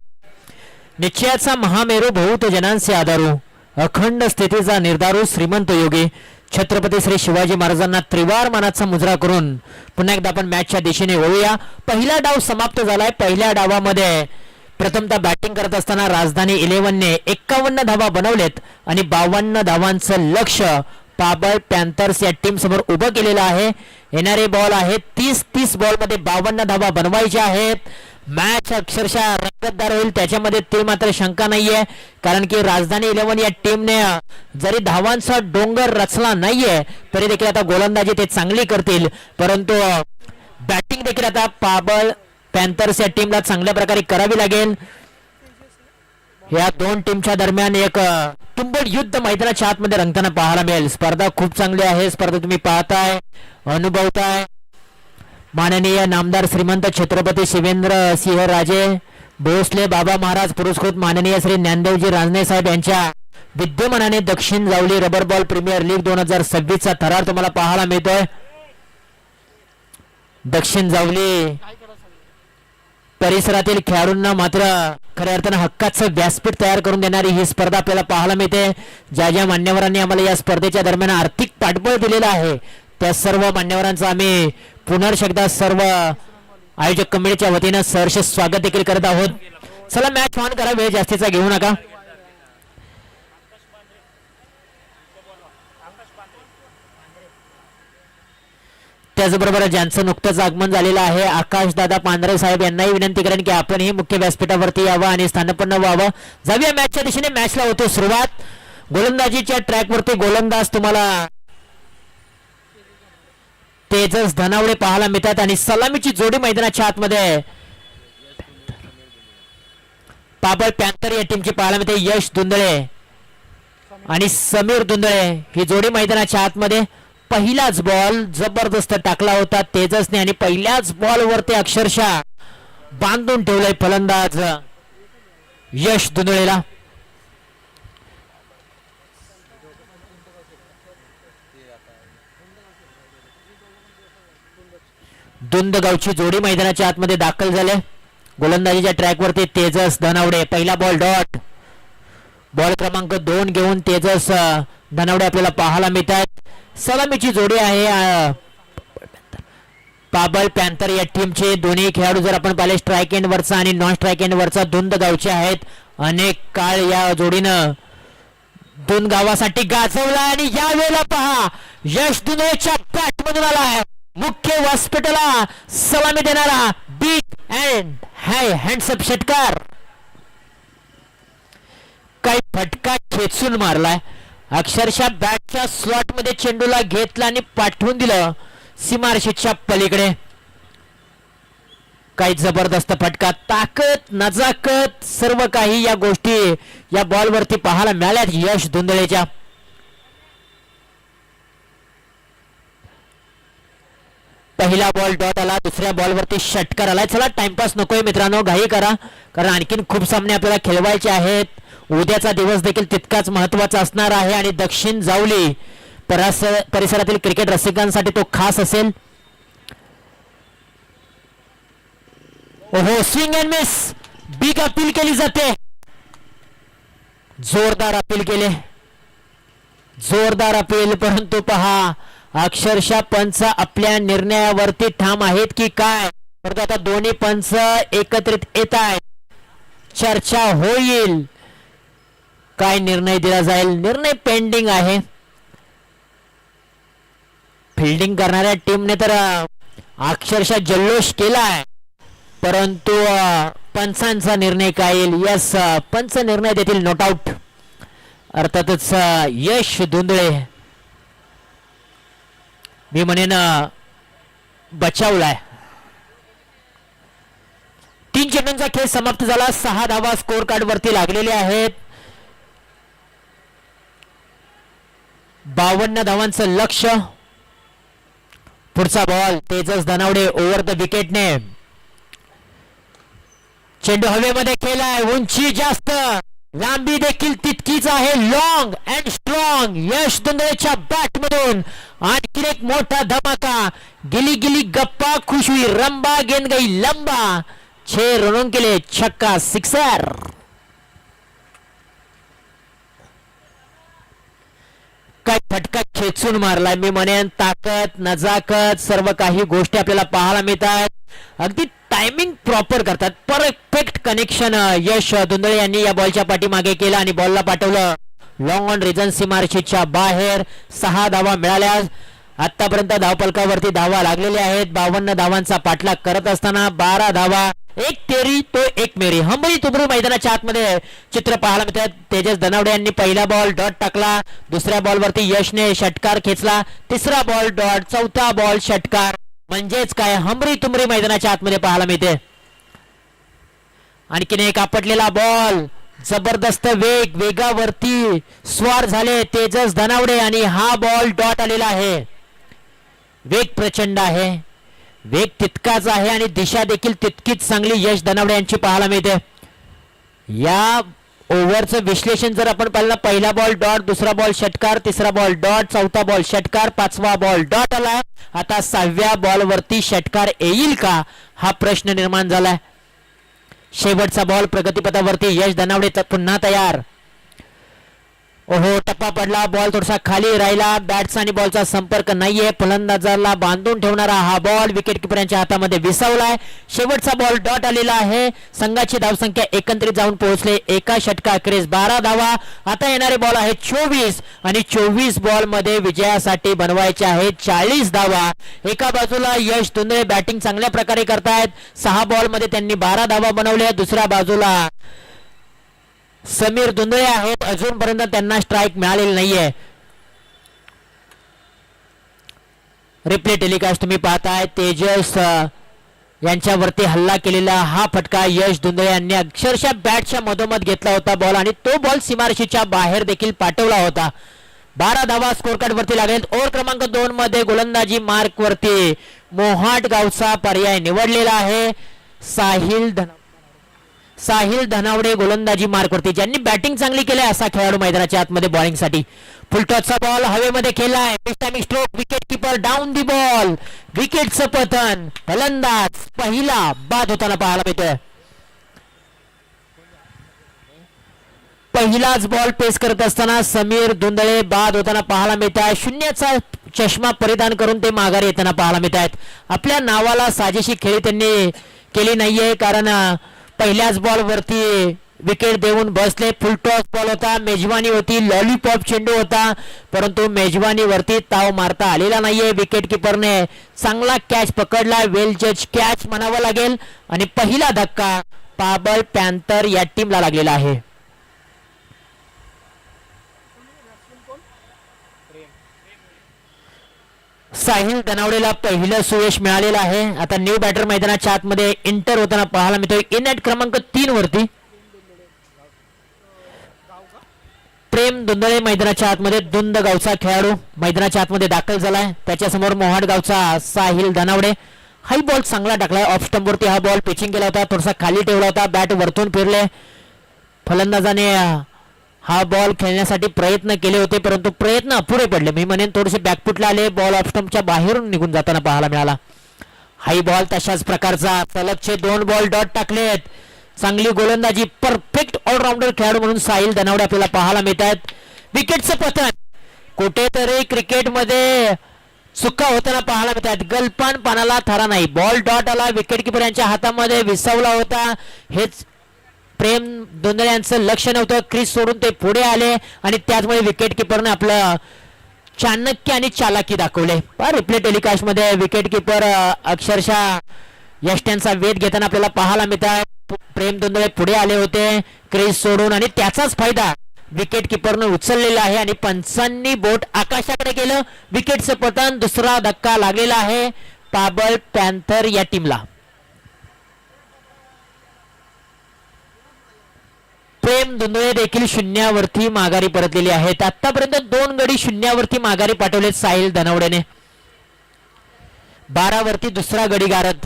निश्चयाचा महामेरू बहुत जनांचे आधारू, अखंड स्थितीचा निर्धारू श्रीमंत योगी छत्रपती श्री शिवाजी महाराजांना त्रिवार मानाचा मुजरा करून पुन्हा एकदा आपण मॅचच्या दिशेने वळूया. पहिला डाव समाप्त झालाय. पहिल्या डावामध्ये प्रथमतः बॅटिंग करत असताना राजधानी 11ने 51 धावा बनवलेत आणि 52 धावांचं लक्ष पाबळ पॅन्थर्स या टीम समोर उभं केलेलं आहे. येणारे बॉल आहेत 30 बॉल मध्ये 52 धावा बनवायच्या आहेत. मॅच अक्षरशः रंगतदार होईल त्याच्यामध्ये ते मात्र शंका नाहीये, कारण की राजधानी 11 या टीमने जरी धावांचा डोंगर रचला नाहीये तरी देखील आता गोलंदाजी ते चांगली करतील, परंतु बॅटिंग देखील आता पाबळ पॅन्थर्स या टीमला चांगल्या प्रकारे करावी लागेल. या दोन टीमच्या दरम्यान एक तुंबड युद्ध मैदानाच्या आतमध्ये रंगताना पाहायला मिळेल. स्पर्धा खूप चांगली आहे. स्पर्धा तुम्ही पाहताय, अनुभवताय. माननीय नामदार श्रीमंत छत्रपती शिवेंद्र सिंह राजे भोसले बाबा महाराज पुरस्कृत माननीय श्री ज्ञानदेवजी राजने साहेब यांच्या विद्यमानाने Dakshin Jawali rubber ball premier league 2026 चा थरार तुम्हाला पाहायला मिळतोय. दक्षिण जावली परिसरातील खेळाडूंना मात्र खऱ्या अर्थानं हक्काचं व्यासपीठ तयार करून देणारी ही स्पर्धा आपल्याला पाहायला मिळते. ज्या ज्या मान्यवरांनी आम्हाला या स्पर्धेच्या दरम्यान आर्थिक पाठबळ दिलेलं आहे त्या सर्व मान्यवरांचं आम्ही पुनर्श एकदा सर्व आयोजक कमिटीच्या वतीनं सहर्ष स्वागत देखील करत आहोत. चला मॅच ऑन करा, वेळ जास्तीचा घेऊ नका. त्याचबरोबर ज्यांचं नुकतंच आगमन झालेलं आहे आकाश दादा पांढरे साहेब यांनाही विनंती करेन की आपणही मुख्य व्यासपीठावरती यावं आणि स्थानपन्न व्हावं. जाऊया मॅचच्या दिशेने. मॅचला होतो सुरुवात. गोलंदाजीच्या ट्रॅकवरती गोलंदाज तुम्हाला तेजस धनावडे पाहायला मिळतात आणि सलामीची जोडी मैदानाच्या आतमध्ये पाबळ पॅन्थर या टीमची पाहायला मिळते. यश धुंदळे आणि समीर धुंदळे ही जोडी मैदानाच्या आतमध्ये. पहिलाच बॉल जबरदस्त टाकला होता तेजसने आणि पहिल्याच बॉलवरती अक्षरशः बांधून ठेवलंय फलंदाज यश धुंदळेला. दुंदगावची जोडी मैदानाच्या आतमध्ये दाखल झाले. गोलंदाजीच्या ट्रॅकवरती तेजस धनावडे. पहिला बॉल डॉट. बॉल क्रमांक 2 घेऊन तेजस धनावडे आपल्याला पाहायला मिळतात. सलामीची जोडी आहे पाबळ पॅन्थर या टीमचे. दोन्ही खेळाडू जर आपण पाहिले स्ट्राईक एंड वरचा आणि नॉन स्ट्राईक एंड वरचा दुंदगावचे आहेत. अनेक काळ या जोडीनं दुंदगावासाठी गाजवला आणि या वेळेला पहा यश धुंदळेच्या बॅट मधून आलाय मुख्य व्यासपीठाला सलामी देणारा बिग अँड हाय हँडसअप षटकार. काही फटका खेचून मारलाय. अक्षरशः बॅटच्या स्लॉट मध्ये चेंडूला घेतला आणि पाठवून दिलं सीमारेषेच्या पलीकडे. काही जबरदस्त फटका. ताकद नजाकत सर्व काही या गोष्टी या बॉलवरती पाहायला मिळाल्यात यश धुंदळेच्या. पहिला बॉल डॉट आला. दुसऱ्या बॉलवरती षटकार आलाय. चला टाइमपास नकोय मित्रांनो, घाई करा कारण आणखीन खूप सामने आपल्याला खेळवायचे आहेत. उद्याचा दिवस देखील तितकाच महत्वाचा असणार आहे आणि दक्षिण जावली परिसरातील क्रिकेट रसिकांसाठी तो खास असेल. ओहो, swing and miss. Big appeal केली जाते. जोरदार अपील केले. जोरदार अपील. परंतु पहा अक्षरशः पंच आपल्या निर्णयावरती ठाम आहेत की काय. परंतु आता दोन्ही पंच एकत्रित येत आहेत. चर्चा होईल. काय निर्णय दिला जाईल. निर्णय पेंडिंग आहे. फिल्डिंग करणाऱ्या टीमने तर अक्षरशः जल्लोष केलाय, परंतु पंचांचा निर्णय काय येईल. यस, पंच निर्णय देतील नॉट आउट. अर्थातच यश धुंदळे मी म्हणेन बचावलाय. 3 चेंडूंचा खेळ समाप्त झाला. 6 धावा स्कोर कार्ड वरती लागलेले आहेत. 52 धावांचं लक्ष. पुढचा ball Tejas Dhanawade over the विकेटने. चेंडू हवेमध्ये केलाय. उंची जास्त, लांबी देखील तितकीच आहे. लॉंग अँड स्ट्रॉंग यश धुंदळेच्या बॅट मधून आणखी एक मोठा धमाका. गिली गिली गप्पा खुश हुई रंबा, गेंद गई लंबा. 6 रनों के लिए छक्का, सिक्सर. काय फटका खेचून मारलाय. मी म्हणेन ताकद नजाकत सर्व काही गोष्टी आपल्याला पाहायला मिळतात. अगदी टायमिंग प्रॉपर करतात. परफेक्ट कनेक्शन यश धुंदळे यांनी या बॉलच्या पाठीमागे केलं आणि बॉलला पाठवलं लॉंग ऑन रिजन सीमारेषेच्या बाहेर. 6 धावा मिळाल्या. आतापर्यंत धावफलकावरती धावा लागलेल्या आहेत. 52 धावांचा पाठलाग करत असताना 12 धावा, एक तेरी तो एक मेरी. हंबरी तुबरी मैदानाच्या आतमध्ये चित्र पाहायला मिळतात. तेजस धनावडे यांनी पहिला बॉल डॉट टाकला. दुसऱ्या बॉलवरती यशने षटकार खेचला. तिसरा बॉल डॉट, चौथा बॉल षटकार. म्हणजेच काय हंबरी तुमरी मैदानाच्या आतमध्ये पाहायला मिळते. आणखीन एक आपटलेला बॉल, जबरदस्त वेगावरती स्वार झाले तेजस धनावडे आणि हा बॉल डॉट आलेला आहे. वेग प्रचंड आहे, वेग तितकाच आहे आणि दिशा देखील तितकीच चांगली यश धनावडे यांची पाहायला मिळते. या ओव्हरचं विश्लेषण जर आपण पाहिलं, पहिला बॉल डॉट, दुसरा बॉल षटकार, तिसरा बॉल डॉट, चौथा बॉल षटकार, 5वा बॉल डॉट आला. आता 6व्या बॉलवरती षटकार येईल का हा प्रश्न निर्माण झालाय. शेवटचा बॉल प्रगतीपथावरती यश धनावडे पुन्हा तयार. ओहो, टप्पा पडला, बॉल थोडासा खाली राहिला. बॅट्स आणि बॉलचा संपर्क नाहीये. फलंदाजाला बांधून ठेवणारा हा बॉल विकेट किपरांच्या हातामध्ये विसावलाय. शेवटचा बॉल डॉट आलेला आहे. संघाची धावसंख्या एकत्रित जाऊन पोहोचले एका षटकाखेरीज 12 धावा. आता येणारे बॉल आहेत 24 आणि 24 बॉल मध्ये विजयासाठी बनवायचे आहेत 40 धावा. एका बाजूला यश धुंदळे बॅटिंग चांगल्या प्रकारे करतायत. 6 बॉल मध्ये त्यांनी 12 धावा बनवल्या. दुसऱ्या बाजूला समीर धुंदळे आहेत, अजूनपर्यंत त्यांना स्ट्राईक मिळालेली नाहीये. रिप्ले टेलिकास्ट तुम्ही पाहताय. तेजस यांच्यावरती हल्ला केलेला हा फटका यश धुंदळे यांनी अक्षरशः बॅटच्या मधोमध घेतला होता बॉल आणि तो बॉल सीमारेषेच्या बाहेर देखील पाठवला होता. 12 धावा स्कोर कार्ड वरती लागेल. ओव्हर क्रमांक 2 मध्ये गोलंदाजी मार्क वरती मोहाट गावचा पर्याय निवडलेला आहे. साहिल धनावडे गोलंदाजी मार्कवरती, ज्यांनी बॅटिंग चांगली केली असा खेळाडू मैदानाच्या आतमध्ये बॉलिंग साठी. फुलटॉसचा बॉल हवेमध्ये खेळलाय. Stroke, wicket keeper down the ball. विकेटचं पतन. फलंदाज पहिला बाद होताना पाहायला मिळतोय. पहिलाच बॉल पेस करत असताना समीर धुंदळे बाद होताना पाहायला मिळत आहे. 0चा चष्मा परिधान करून ते माघारी येताना पाहायला मिळत आहेत. आपल्या नावाला साजेशी खेळी त्यांनी केली नाहीये, कारण पहिल्याच बॉल वरती विकेट देऊन बसले. फुल टॉस बॉल होता, मेजवानी होती, लॉलीपॉप चेंडू होता, परंतु मेजवानीवरती ताव मारता आलेला नाहीये. विकेट किपरने चांगला कॅच पकडला. वेल जज कॅच म्हणावा लागेल आणि पहिला धक्का पाबळ पॅन्थर या टीमला लागलेला आहे. साहिल धनावडेला पहिलं सुयश मिळालेलं आहे. आता न्यू बॅटर मैदानाच्या आतमध्ये एंटर होताना पाहायला मिळतोय. इन ॲट क्रमांक 3 वरती प्रेम धुंदळे मैदानाच्या आतमध्ये. धुंद गावचा खेळाडू मैदानाच्या आतमध्ये दाखल झालाय. त्याच्यासमोर मोहाट गावचा साहिल धनावडे. हाई बॉल चांगला टाकलाय. ऑफ स्टंप वरती हा बॉल पिचिंग केला होता, थोडासा खाली ठेवला होता, बॅट वरतून फिरले. फलंदाजाने हा बॉल खेळण्यासाठी प्रयत्न केले होते, परंतु प्रयत्न अपुरे पडले. मी म्हणेन थोडेसे बॅकफुटला आले. बॉल ऑफ स्टंपच्या बाहेरून निघून जाताना पाहायला मिळाला. हाई बॉल तशाच प्रकारचा. सलगचे 2 बॉल डॉट टाकलेत. चांगली गोलंदाजी, परफेक्ट ऑलराऊंडर खेळाडू म्हणून साहिल धनावडे आपल्याला पाहायला मिळतात. विकेटचं पतन कुठेतरी क्रिकेटमध्ये चुका होताना पाहायला मिळतात. गलपान पानाला थारा नाही. बॉल डॉट आला, विकेट किपर यांच्या हातामध्ये विसावला होता. हेच प्रेम धुंदळे यांचं लक्ष नव्हतं. क्रीज सोडून ते पुढे आले आणि त्याचमुळे विकेट किपरने आपलं चाणक्य आणि चालाकी दाखवले. रिप्ले टेलिकास्ट मध्ये विकेट किपर अक्षरशः यष्ट्यांचा वेध घेताना आपल्याला पाहायला मिळतात. प्रेम धुंदळे पुढे आले होते क्रीज सोडून आणि त्याचाच फायदा विकेट किपरने उचललेला आहे आणि पंचांनी बोट आकाशाकडे केलं. विकेटचं पतन. दुसरा धक्का लागलेला आहे पाबळ पॅन्थर या टीमला. प्रेम धुंदळे देखील 0वरती माघारी परतलेली आहेत. आतापर्यंत 2 गडी 0वरती माघारी पाठवलेत साहिल धनावडेने. 12वरती दुसरा गडी गारद.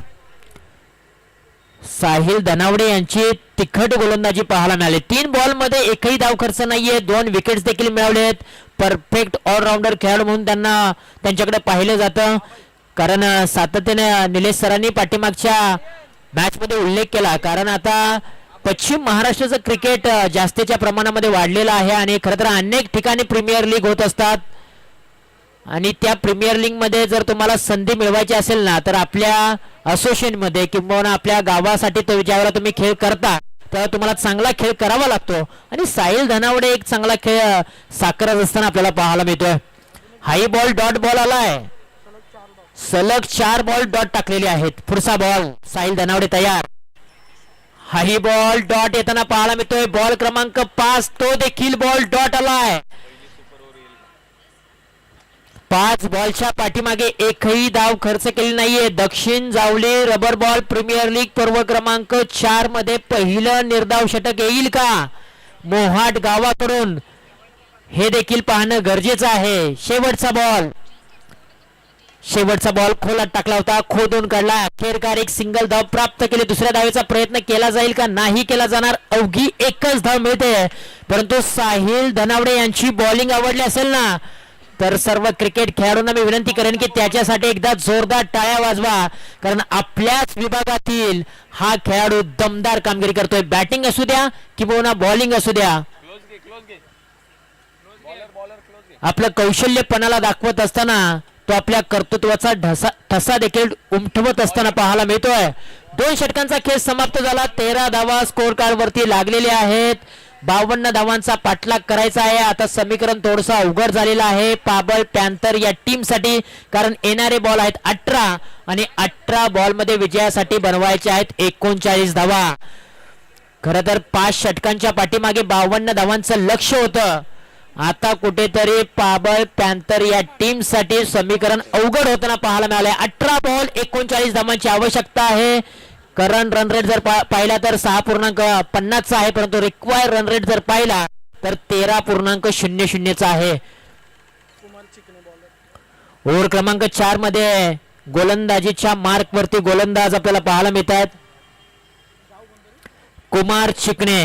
साहिल धनावडे यांची तिखट गोलंदाजी पाहायला मिळाली. 3 बॉल मध्ये एकही धाव खर्च नाहीये. 2 विकेट्स देखील मिळवलेत. परफेक्ट ऑलराऊंडर खेळाडू म्हणून त्यांच्याकडे पाहिलं जातं, कारण सातत्याने निलेश सरांनी पाठीमागच्या मॅच मध्ये उल्लेख केला. कारण आता पश्चिम महाराष्ट्राचं क्रिकेट जास्तीच्या प्रमाणामध्ये वाढलेलं आहे आणि खरं तर अनेक ठिकाणी प्रीमियर लीग होत असतात. आणि त्या प्रीमियर लीग मध्ये जर तुम्हाला संधी मिळवायची असेल ना तर आपल्या असोसिएशन मध्ये किंवा आपल्या गावासाठी तो ज्यावेळेला तुम्ही खेळ करता तेव्हा तुम्हाला चांगला खेळ करावा लागतो आणि साहिल धनावडे एक चांगला खेळ साकारत असताना आपल्याला पाहायला मिळतोय. हाई बॉल डॉट बॉल आलाय, सलग 4 बॉल डॉट टाकलेले आहेत. पुढचा बॉल साहिल धनावडे तयार. हाई बॉल डॉट येताना पाहायला मिळतोय. बॉल क्रमांक 5 तो देखील बॉल डॉट आलाय. 5 बॉलच्या पाठीमागे एकही धाव खर्च केली नाहीये. Dakshin Jawali rubber ball premier league पर्व क्रमांक 4 मध्ये पहिलं निर्धाव षटक येईल का मोहाट गावाकडून हे देखील पाहणं गरजेचं आहे. शेवटचा बॉल खोलात टाकला होता, खोदून काढला. अखेरकार एक सिंगल धाव प्राप्त केली. दुसऱ्या धावेचा प्रयत्न केला जाईल का नाही केला जाणार. अवघी एकच धाव मिळते. परंतु साहिल धनावडे यांची बॉलिंग आवडली असेल ना तर सर्व क्रिकेट खेळाडूंना मी विनंती करेन की त्याच्यासाठी एकदा जोरदार टाळ्या वाजवा, कारण आपल्याच विभागातील हा खेळाडू दमदार कामगिरी करतोय. बॅटिंग असू द्या किंवा बॉलिंग असू द्या, आपलं कौशल्य पणाला दाखवत असताना तो आपल्या कर्तृत्वाचा ठसा देखील उमटवत असताना पाहायला मिळतोय. 2 षटकांचा खेळ समाप्त झाला. 13 धावा स्कोर कार्ड वरती लागलेले आहेत. 52 धावांचा पाठलाग करायचा आहे. आता समीकरण थोडंसं अवघड झालेलं आहे पाबळ पॅन्थर या टीम साठी, कारण येणारे बॉल आहेत 18 आणि 18 बॉल मध्ये विजयासाठी बनवायचे आहेत 39 धावा. खर तर 5 षटकांच्या पाठीमागे 52 धावांचं लक्ष होतं. आता कुठेतरी पाबळ पॅन्थर या टीम साठी समीकरण अवघड होताना पाहायला मिळालंय. 18 बॉल 39 धावांची आवश्यकता आहे. करंट रन रेट जर पाहिला तर 6.50 आहे, परंतु रिक्वायर्ड रन रेट जर पाहिला तर 13.00 आहे. ओव्हर क्रमांक 4 मध्ये गोलंदाजीच्या मार्क वरती गोलंदाज आपल्याला पाहायला मिळतात. कुमार चिकणे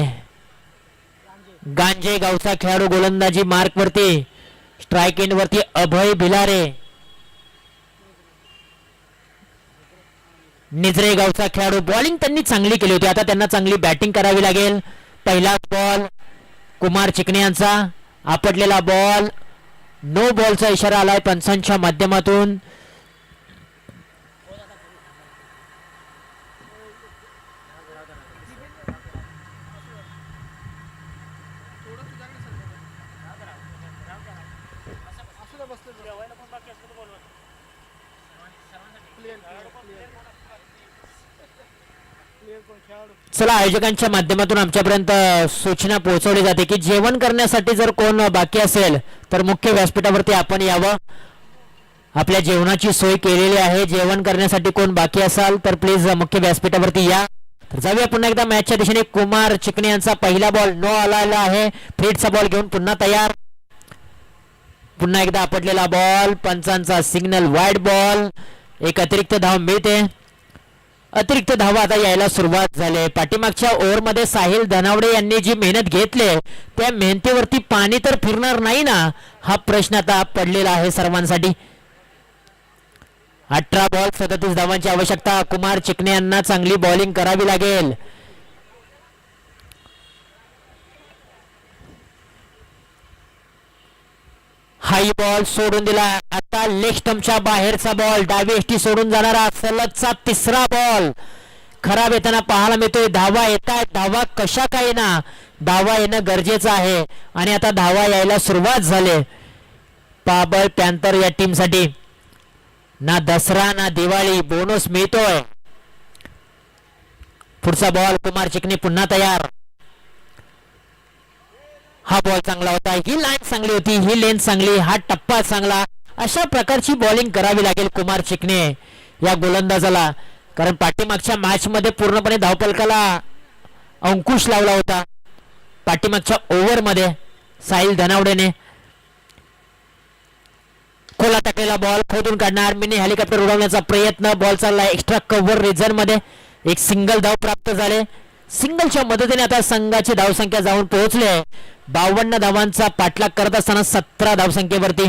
गांजे गावचा खेळाडू गोलंदाजी मार्क वरती. स्ट्राइक एंड वरती अभय भिलारे निजरे गावचा खेळाडू. बॉलिंग त्यांनी चांगली केली होती, आता त्यांना चांगली बॅटिंग करावी लागेल. पहिला बॉल कुमार चिकणे यांचा आपटलेला बॉल. नो बॉलचा इशारा आलाय पंचांच्या माध्यमातून. चला, आयोजकांच्या माध्यमातून आमच्यापर्यंत सूचना पोहोचवली जाते की जेवण करण्यासाठी जर कोण बाकी असेल तर मुख्य व्यासपीठावरती आपण यावं. आपल्या जेवणाची सोय केलेली आहे. जेवण करण्यासाठी कोण बाकी असाल तर प्लीज मुख्य व्यासपीठावरती या. तर जाऊया पुन्हा एकदा मॅचच्या दिशेने. कुमार चिकणे यांचा पहिला बॉल नो आलेला आहे. फ्रीटचा बॉल घेऊन पुन्हा तयार. पुन्हा एकदा आपटलेला बॉल. पंचांचा सिग्नल वाईड बॉल. एक अतिरिक्त धाव मिळते. अतिरिक्त धावा आता यायला सुरुवात झाली. पाठीमागच्या ओव्हर मध्ये साहिल धनावडे यांनी जी मेहनत घेतली त्या मेहनतीवरती पाणी तर फिरणार नाही ना, हा प्रश्न आता पडलेला आहे सर्वांसाठी. 18 बॉल 37 धावांची आवश्यकता. कुमार चिकणे यांना चांगली बॉलिंग करावी लागेल. हाई बॉल सोडून दिला. आता लेग स्टंपच्या बाहेरचा बॉल. डावी एष्टी सोडून जाणारा सलगचा 3रा बॉल खराब येताना पाहायला मिळतोय. धावा येतात, धावा कशा काही ना धावा येणं गरजेचं आहे आणि आता धावा यायला सुरुवात झाली पाबळ पॅन्थर या टीम साठी. ना दसरा ना दिवाळी, बोनस मिळतोय. पुढचा बॉल कुमार चिकणे पुन्हा तयार. हा बॉल चांगला होता. ही लाईन चांगली होती, ही लेंथ चांगली, हा टप्पा चांगला. अशा प्रकारची बॉलिंग करावी लागेल कुमार चिकणे या गोलंदाजाला, कारण पाठीमागच्या मॅच मध्ये पूर्णपणे धावफलकाला अंकुश लावला होता. पाठीमागच्या ओव्हर मध्ये साहिल धनावडेने खोला टाकलेला बॉल खोदून काढणार. मिनी हेलिकॉप्टर उडवण्याचा प्रयत्न. बॉल चालला एक्स्ट्रा कव्हर रिजन मध्ये. एक सिंगल धाव प्राप्त झाले. सिंगलच्या मदतीने आता संघाची धावसंख्या जाऊन पोहोचले 52 धावांचा पाठलाग करत असताना 17 धावसंख्येवरती.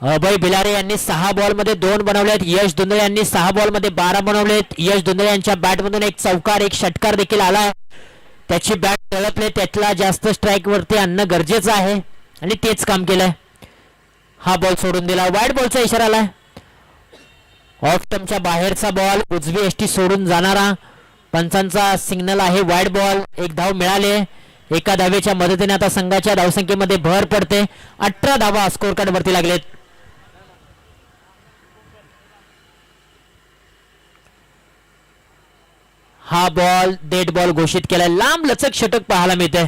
अभय भिलारे यांनी 6 बॉल मध्ये 2 बनवलेत. यश धुंदळे यांनी 6 बॉल मध्ये 12 बनवलेत. यश धुंदळे यांच्या बॅट मधून एक चौकार एक षटकार देखील आला. त्याची बॅट तळपले, त्यातला जास्त स्ट्राइक वरती आणणं गरजेचं आहे आणि तेच काम केलंय. हा बॉल सोडून दिला, वाईट बॉलचा इशारा आलाय. ऑफ स्टंपच्या बाहेरचा बॉल, उजवी एसटी सोडून जाणारा. पंचांचा सिग्नल आहे वाईट बॉल. एक धाव मिळाले. एका धावेच्या मदतीने आता संघाच्या धावसंख्येमध्ये भर पडते. 18 धावा स्कोर कार्ड वरती लागलेत. हा बॉल डेड बॉल घोषित केलाय. लांब लचक षटक पाहायला मिळते.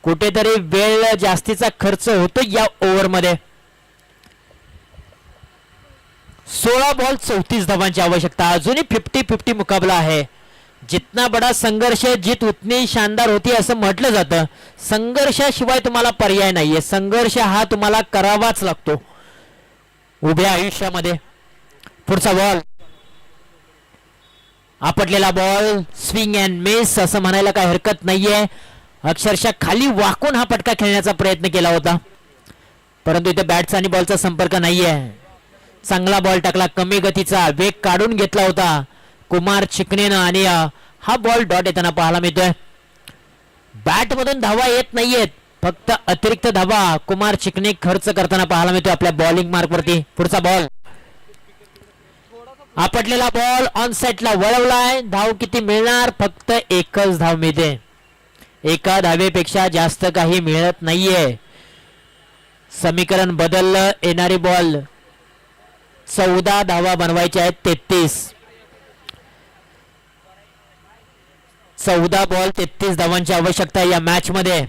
कुठेतरी वेळ जास्तीचा खर्च होतो या ओव्हरमध्ये. 16 बॉल 34 धावांची आवश्यकता. अजूनही 50-50 मुकाबला आहे. जितना बडा संघर्ष जीत उतनी शानदार होती असं म्हटलं जातं. संघर्षाशिवाय तुम्हाला पर्याय नाहीये. संघर्ष हा तुम्हाला करावाच लागतो उभ्या आयुष्यामध्ये. पुढचा बॉल, आपटलेला बॉल, स्विंग अँड मिस असं म्हणायला काही हरकत नाहीये. अक्षरशः खाली वाकून हा फटका खेळण्याचा प्रयत्न केला होता, परंतु इथे बॅटचा आणि बॉलचा संपर्क नाहीये. चांगला बॉल टाकला, कमी गतीचा, वेग काढून घेतला होता कुमार चिकनेनं आणि हा बॉल डॉट येताना पाहायला मिळतोय. बॅट मधून धावा येत नाहीयेत, फक्त अतिरिक्त धावा कुमार चिकने खर्च करताना पाहायला मिळतोय आपल्या बॉलिंग मार्क वरती. पुढचा बॉल, आपटलेला बॉल ऑन साइडला वळवलाय. धाव किती मिळणार? फक्त एकच धाव मिळते. एका धावेपेक्षा जास्त काही मिळत नाहीये. समीकरण बदललं. येणारी बॉल 14 धावा बनवायच्या आहेत. 33. 14 बॉल 33 धावांची आवश्यकता आहे या मॅच मध्ये.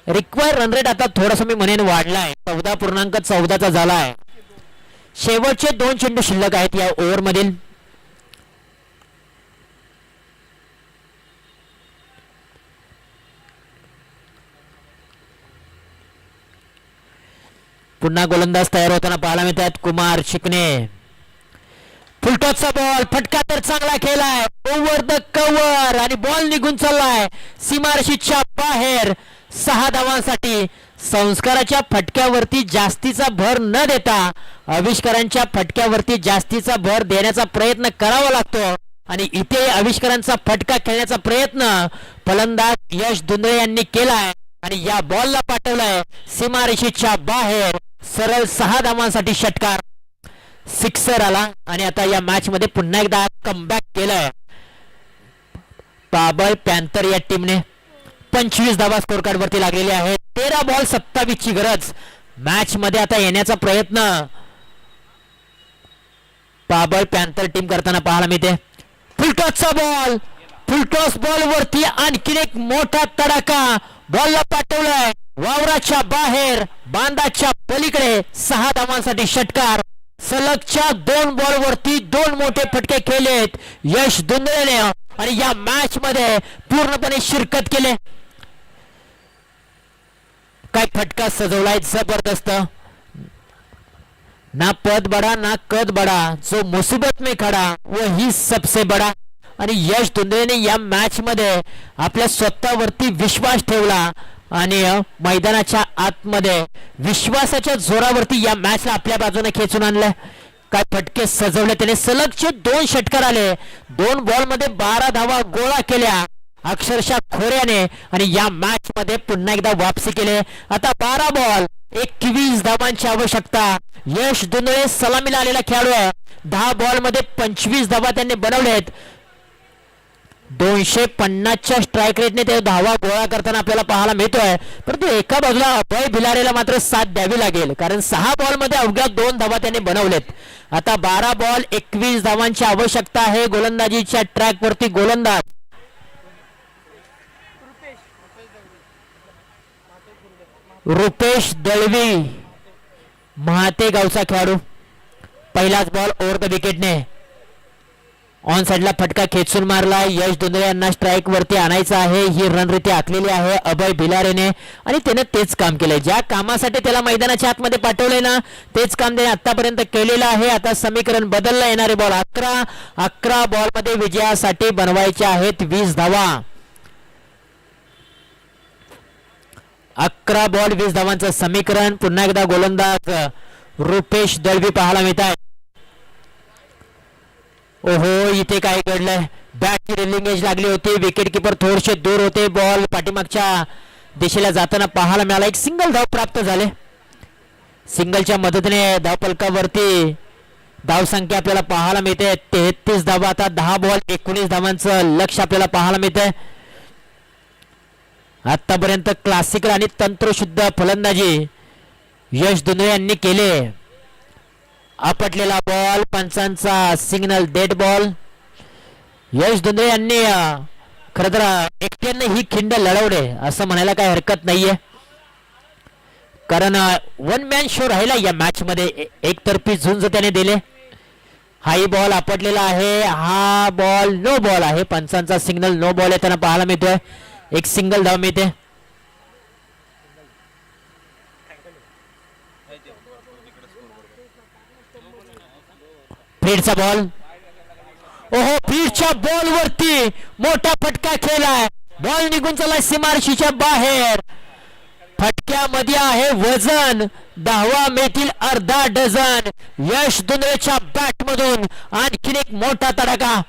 रिक्वायर रन रेट आता थोडासा मी म्हणेन वाढलाय. 14.14 झालाय. शेवटचे 2 चेंडू शिल्लक आहेत या ओव्हर मधील. पुन्हा गोलंदाज तयार होताना पाहायला मिळतात कुमार चिकने. फुलटॉसचा बॉल, फटका तर चांगला खेळलाय ओव्हर द कव्हर आणि बॉल निघून चाललाय सीमारेषेच्या बाहेर. 6 धावांसाठी. संस्काराच्या फटक्यावरती जास्तीचा भर न देता आविष्कारांच्या फटक्यावरती जास्तीचा भर देण्याचा प्रयत्न करावा लागतो आणि इथे आविष्कारांचा फटका खेळण्याचा प्रयत्न फलंदाज यश धुंदळे यांनी केलाय आणि या बॉलला पाठवलाय सीमारेषेच्या बाहेर. सरळ 6 धावांसाठी षटकार. सिक्सर आला आणि आता या मॅच मध्ये पुन्हा एकदा कमबॅक केलाय पाबळ पॅन्थर या टीमने. 25 धावा स्कोर कार्ड वरती लागलेले आहेत. 13 बॉल 27 ची गरज. मॅच मध्ये आता येण्याचा प्रयत्न पाबळ पॅन्थर टीम करताना पाहायला मिळते. फुलटॉसचा बॉल, फुलटॉस बॉल वरती आणखीन एक मोठा तडाखा. बॉलला पाठवलाय वावराच्या बाहेर, बांधाच्या पलीकडे. 6 धावांसाठी षटकार. सलगच्या 2 बॉल वरती 2 मोठे फटके खेळलेत यश धुंदळेने आणि या मॅच मध्ये पूर्णपणे शिरकत केले. काय फटका सजवलाय जबरदस्त. ना पद बडा ना कद बडा, जो मुसीबत में खडा वही सबसे बडा. आणि यश धुंदळेने या मॅच मध्ये आपल्या स्वतःवरती विश्वास ठेवला आणि मैदानाच्या आतमध्ये विश्वासाच्या जोरावरती या मॅचला आपल्या बाजूने खेचून आणलं. काय फटके सजवले त्याने. सलगचे 2 षटकार आले. 2 बॉल मध्ये 12 धावा गोळा केल्या अक्षरशः खोऱ्याने आणि या मॅच मध्ये पुन्हा एकदा वापसी केले. आता 12 बॉल 21 धावांची आवश्यकता. यश धुंदळे सलामीला आलेला खेळाडू आहे. 10 बॉल मध्ये 25 धावा त्यांनी बनवलेत. 250च्या स्ट्राईक रेटने ते धावा गोळा करताना आपल्याला पाहायला मिळतोय. परंतु एका बाजूला अभय भिलारेला मात्र साथ द्यावी लागेल, कारण 6 बॉल मध्ये अवघ्या 2 धावा त्यांनी बनवलेत. आता 12 बॉल 21 धावांची आवश्यकता आहे. गोलंदाजीच्या ट्रॅक वरती गोलंदाज रुपेश दळवी, महाते गावचा खेळाडू. पहिलाच बॉल ओव्हर द विकेटने. ऑन साइडला फटका खेचून मारला. यश धुंदळे यांना स्ट्राईक वरती आणायचं आहे. ही रणनीती आखलेली आहे अभय भिलारेने आणि त्याने तेच काम केलंय. ज्या कामासाठी त्याला मैदानाच्या आतमध्ये पाठवलंय ना, तेच काम त्याने आतापर्यंत केलेलं आहे. आता समीकरण बदललं. येणारे बॉल 11 बॉल मध्ये विजयासाठी बनवायचे आहेत 20 धावा. 11 बॉल 20 धावांचं समीकरण. पुन्हा एकदा गोलंदाज रुपेश दळवी पाहायला मिळत आहे. ओहो, इथे काय घडलंय. बॅटची रेलिंग एज लागली होती. विकेट किपर थोडेसे दूर होते. बॉल पाठीमागच्या दिशेला जाताना पाहायला मिळाला. एक सिंगल धाव प्राप्त झाले. सिंगलच्या मदतीने धावफलकावरती धावसंख्या आपल्याला पाहायला मिळते 33 धावा. आता 10 बॉल 19 धावांचं लक्ष आपल्याला पाहायला मिळते. आतापर्यंत क्लासिकल आणि तंत्रशुद्ध फलंदाजी यश धुंदळे यांनी केले. आपटलेला बॉल, पंचांचा सिग्नल, डेड बॉल. यश धुंदळे यांनी खरं तर एकट्याने ही खिंड लढवले असं म्हणायला काही हरकत नाहीये, कारण वन मॅन शो राहिला या मॅच मध्ये. एकतर्फी झुंज त्याने दिले. हाही बॉल आपटलेला आहे. हा बॉल नो बॉल आहे. पंचांचा सिग्नल नो बॉल येताना पाहायला मिळतोय. एक सिंगल धाव मिळते. फ्रीडचा बॉल. ओहो, फ्रीडच्या बॉल वरती मोठा फटका खेळलाय. बॉल निघून चाललाय सीमारेषेच्या बाहेर. फटक्यामध्ये आहे वजन. 10 मिळतील अर्धा डझन. यश धुंदळेच्या बॅट मधून आणखीन एक मोठा तडाखा.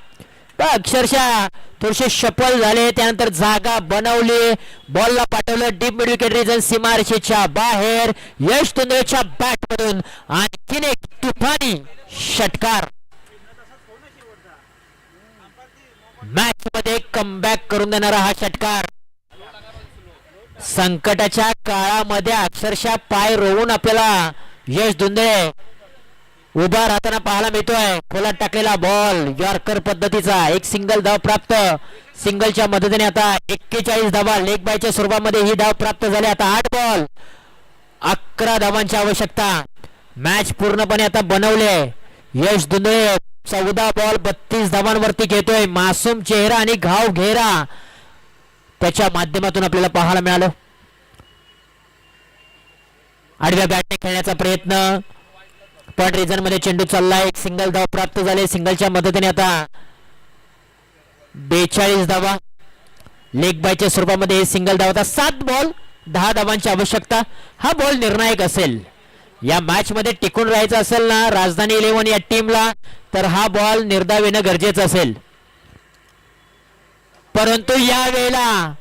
अक्षरशः थोडेसे शफल झाले, त्यानंतर जागा बनवली, बॉलला पाठवलं डीप मिड विकेट रिजन सीमारेषेच्या बाहेर. यश धुंदळेच्या बॅट मधून आणखीन एक तुफानी षटकार. मॅच मध्ये कमबॅक करून देणारा हा षटकार. संकटाच्या काळामध्ये अक्षरशः पाय रोवून आपल्याला यश धुंदळे उभा राहताना पाहायला मिळतोय. खोलात टाकलेला बॉल यॉर्कर पद्धतीचा. एक सिंगल धाव प्राप्त. सिंगलच्या मदतीने आता 41 धावा लेग बायच्या स्वरूपामध्ये ही धाव प्राप्त झाली. आता 8 बॉल 11 धावांची आवश्यकता. मॅच पूर्णपणे आता बनवले. यश धुंदळे 14 बॉल 32 धावांवरती घेतोय. मासूम चेहरा आणि घाव घेरा त्याच्या माध्यमातून आपल्याला पाहायला मिळालं. आडव्या बॅटने खेळण्याचा प्रयत्न, पण रिझन मध्ये चेंडू चाललाय. एक सिंगल धाव प्राप्त झाले. सिंगलच्या मदतीने आता 42 धावा लेग बायच्या स्वरूपामध्ये हे सिंगल धाव. आता 7 बॉल 10 धावांची आवश्यकता. हा बॉल निर्णायक असेल. या मॅच मध्ये टिकून राहायचं असेल ना राजधानी 11 या टीमला, तर हा बॉल निर्धाव येणं गरजेचं असेल. परंतु या वेळेला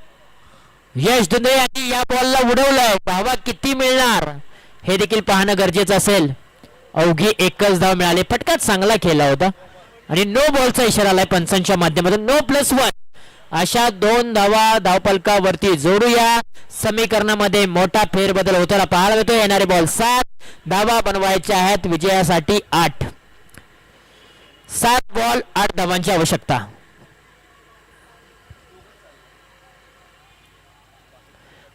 यश धुंदळे यांनी या बॉलला उडवलंय. धावा किती मिळणार हे देखील पाहणं गरजेचं असेल. अवघी 1च धाव मिळाली. फटका चांगला खेळला होता आणि नो बॉलचा इशारा आलाय पंचांच्या माध्यमातून. नो +1 अशा 2 धावा धावफलकावरती जोडूया. समीकरणामध्ये मोठा फेरबदल होताना पाहायला मिळतो. येणारे बॉल 7 धावा बनवायच्या आहेत. विजयासाठी 8. 7 बॉल 8 धावांची आवश्यकता.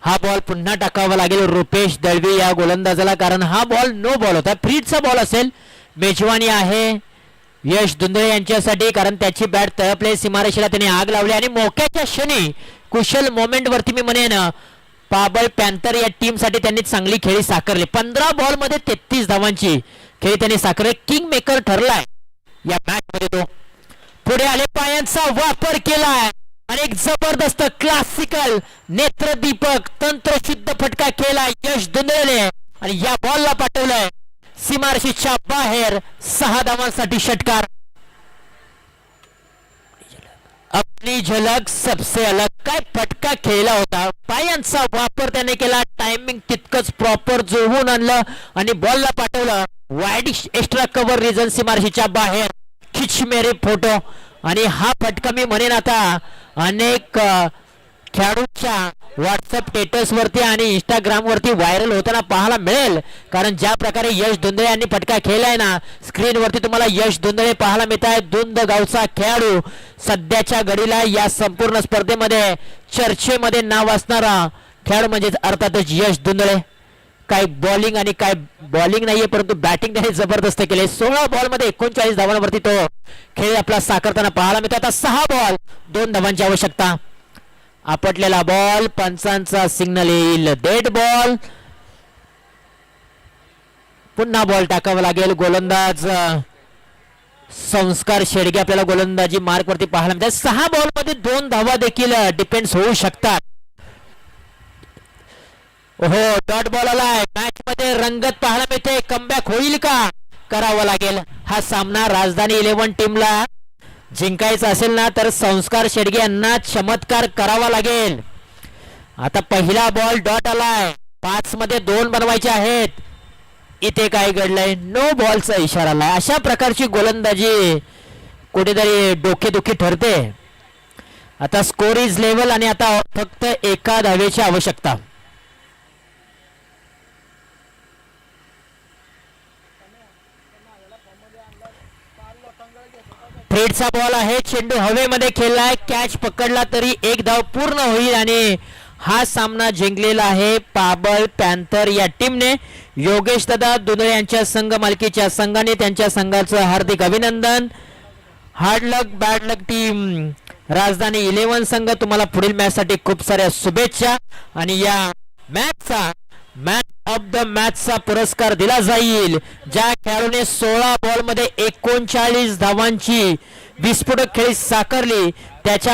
हा बॉल पुन्हा टाकावा लागेल रुपेश दळवी या गोलंदाजाला, कारण हा बॉल नो बॉल होता. फ्रीडचा बॉल असेल. मेजवानी आहे यश धुंदळे यांच्यासाठी, कारण त्याची बॅट तळपले. सीमारेषेला त्याने आग लावली आणि मोक्याच्या क्षणी कुशल मोमेंट वरती मी म्हणेन पाबळ पॅन्थर या टीम साठी त्यांनी चांगली खेळी साकारली. 15 बॉल मध्ये 33 धावांची खेळी त्यांनी साकारली. किंग मेकर ठरलाय या मॅच मध्ये. तो पुढे आले, पायांचा वापर केलाय आणि एक जबरदस्त क्लासिकल नेत्रदीपक तंत्रशुद्ध फटका केला यश धुंदळेने आणि या बॉलला पाठवलंय सीमारेषेच्या बाहेर. 6 धावांसाठी षटकार. अपनी झलक सबसे अलग. काय फटका खेळला होता. पायांचा वापर त्याने केला. टायमिंग तितकंच प्रॉपर जुळवून आणलं आणि बॉलला पाठवलं वाईड एक्स्ट्रा कव्हर रिजन सीमारेषेच्या बाहेर. खिच मेरे फोटो. आणि हा फटका मी म्हणेन आता अनेक खेळाडूंच्या व्हॉट्सअप स्टेटस वरती आणि इंस्टाग्राम वरती व्हायरल होताना पाहायला मिळेल, कारण ज्या प्रकारे यश धुंदळे यांनी फटका खेळलाय ना, स्क्रीन वरती तुम्हाला यश धुंदळे पाहायला मिळत आहे. दुंद गावचा खेळाडू सध्याच्या घडीला या संपूर्ण स्पर्धेमध्ये चर्चेमध्ये नाव असणारा खेळाडू म्हणजेच अर्थातच यश धुंदळे. काय बॉलिंग आणि काय बॉलिंग नाहीये, परंतु बॅटिंग त्याने जबरदस्त केले. 16 बॉल मध्ये 39 धावांवरती तो खेळ आपला साकारताना पाहायला मिळतो. आता 6 बॉल 2 धावांची आवश्यकता. आपटलेला बॉल, पंचांचा सिग्नल येईल डेड बॉल. पुन्हा बॉल टाकावा लागेल. गोलंदाज संस्कार शेडगे आपल्याला गोलंदाजी मार्क वरती पाहायला मिळतात. 6 बॉल मध्ये 2 धावा देखील डिपेंड्स होऊ शकतात. ओहो, डॉट बॉल आलाय. मॅच मध्ये रंगत पाहायला मिळते. कमबॅक होईल का? करावा लागेल. हा सामना राजधानी 11 टीमला जिंकायचा असेल ना, तर संस्कार शेडगे यांना चमत्कार करावा लागेल. आता पहिला बॉल डॉट आलाय, 5 मध्ये 2 बनवायचे आहेत. इथे काय घडलंय, नो बॉलचा इशारा आलाय. अशा प्रकारची गोलंदाजी कुठेतरी डोकेदुखी ठरते. आता स्कोर इज लेवल आणि आता फक्त एका धावेची आवश्यकता. थ्रेडचा बॉल आहे, चेंडू हवेमध्ये खेळलाय, कॅच पकडला तरी एक धाव पूर्ण होईल आणि हा सामना जिंकलेला आहे पाबळ पॅन्थर या टीमने. योगेश दादा दुनरे यांच्या संघ मालकीच्या संघाने त्यांच्या संघाचं हार्दिक अभिनंदन. हार्ड लक बॅड लक टीम राजधानी 11 संघ तुम्हाला पुढील मॅच साठी खूप साऱ्या शुभेच्छा. आणि या मॅचचा मॅच ऑफ द मॅचचा पुरस्कार दिला जाईल ज्या खेळाडूने 16 बॉल मध्ये 39 धावांची विस्फोटक खेळी साकारली त्याच्या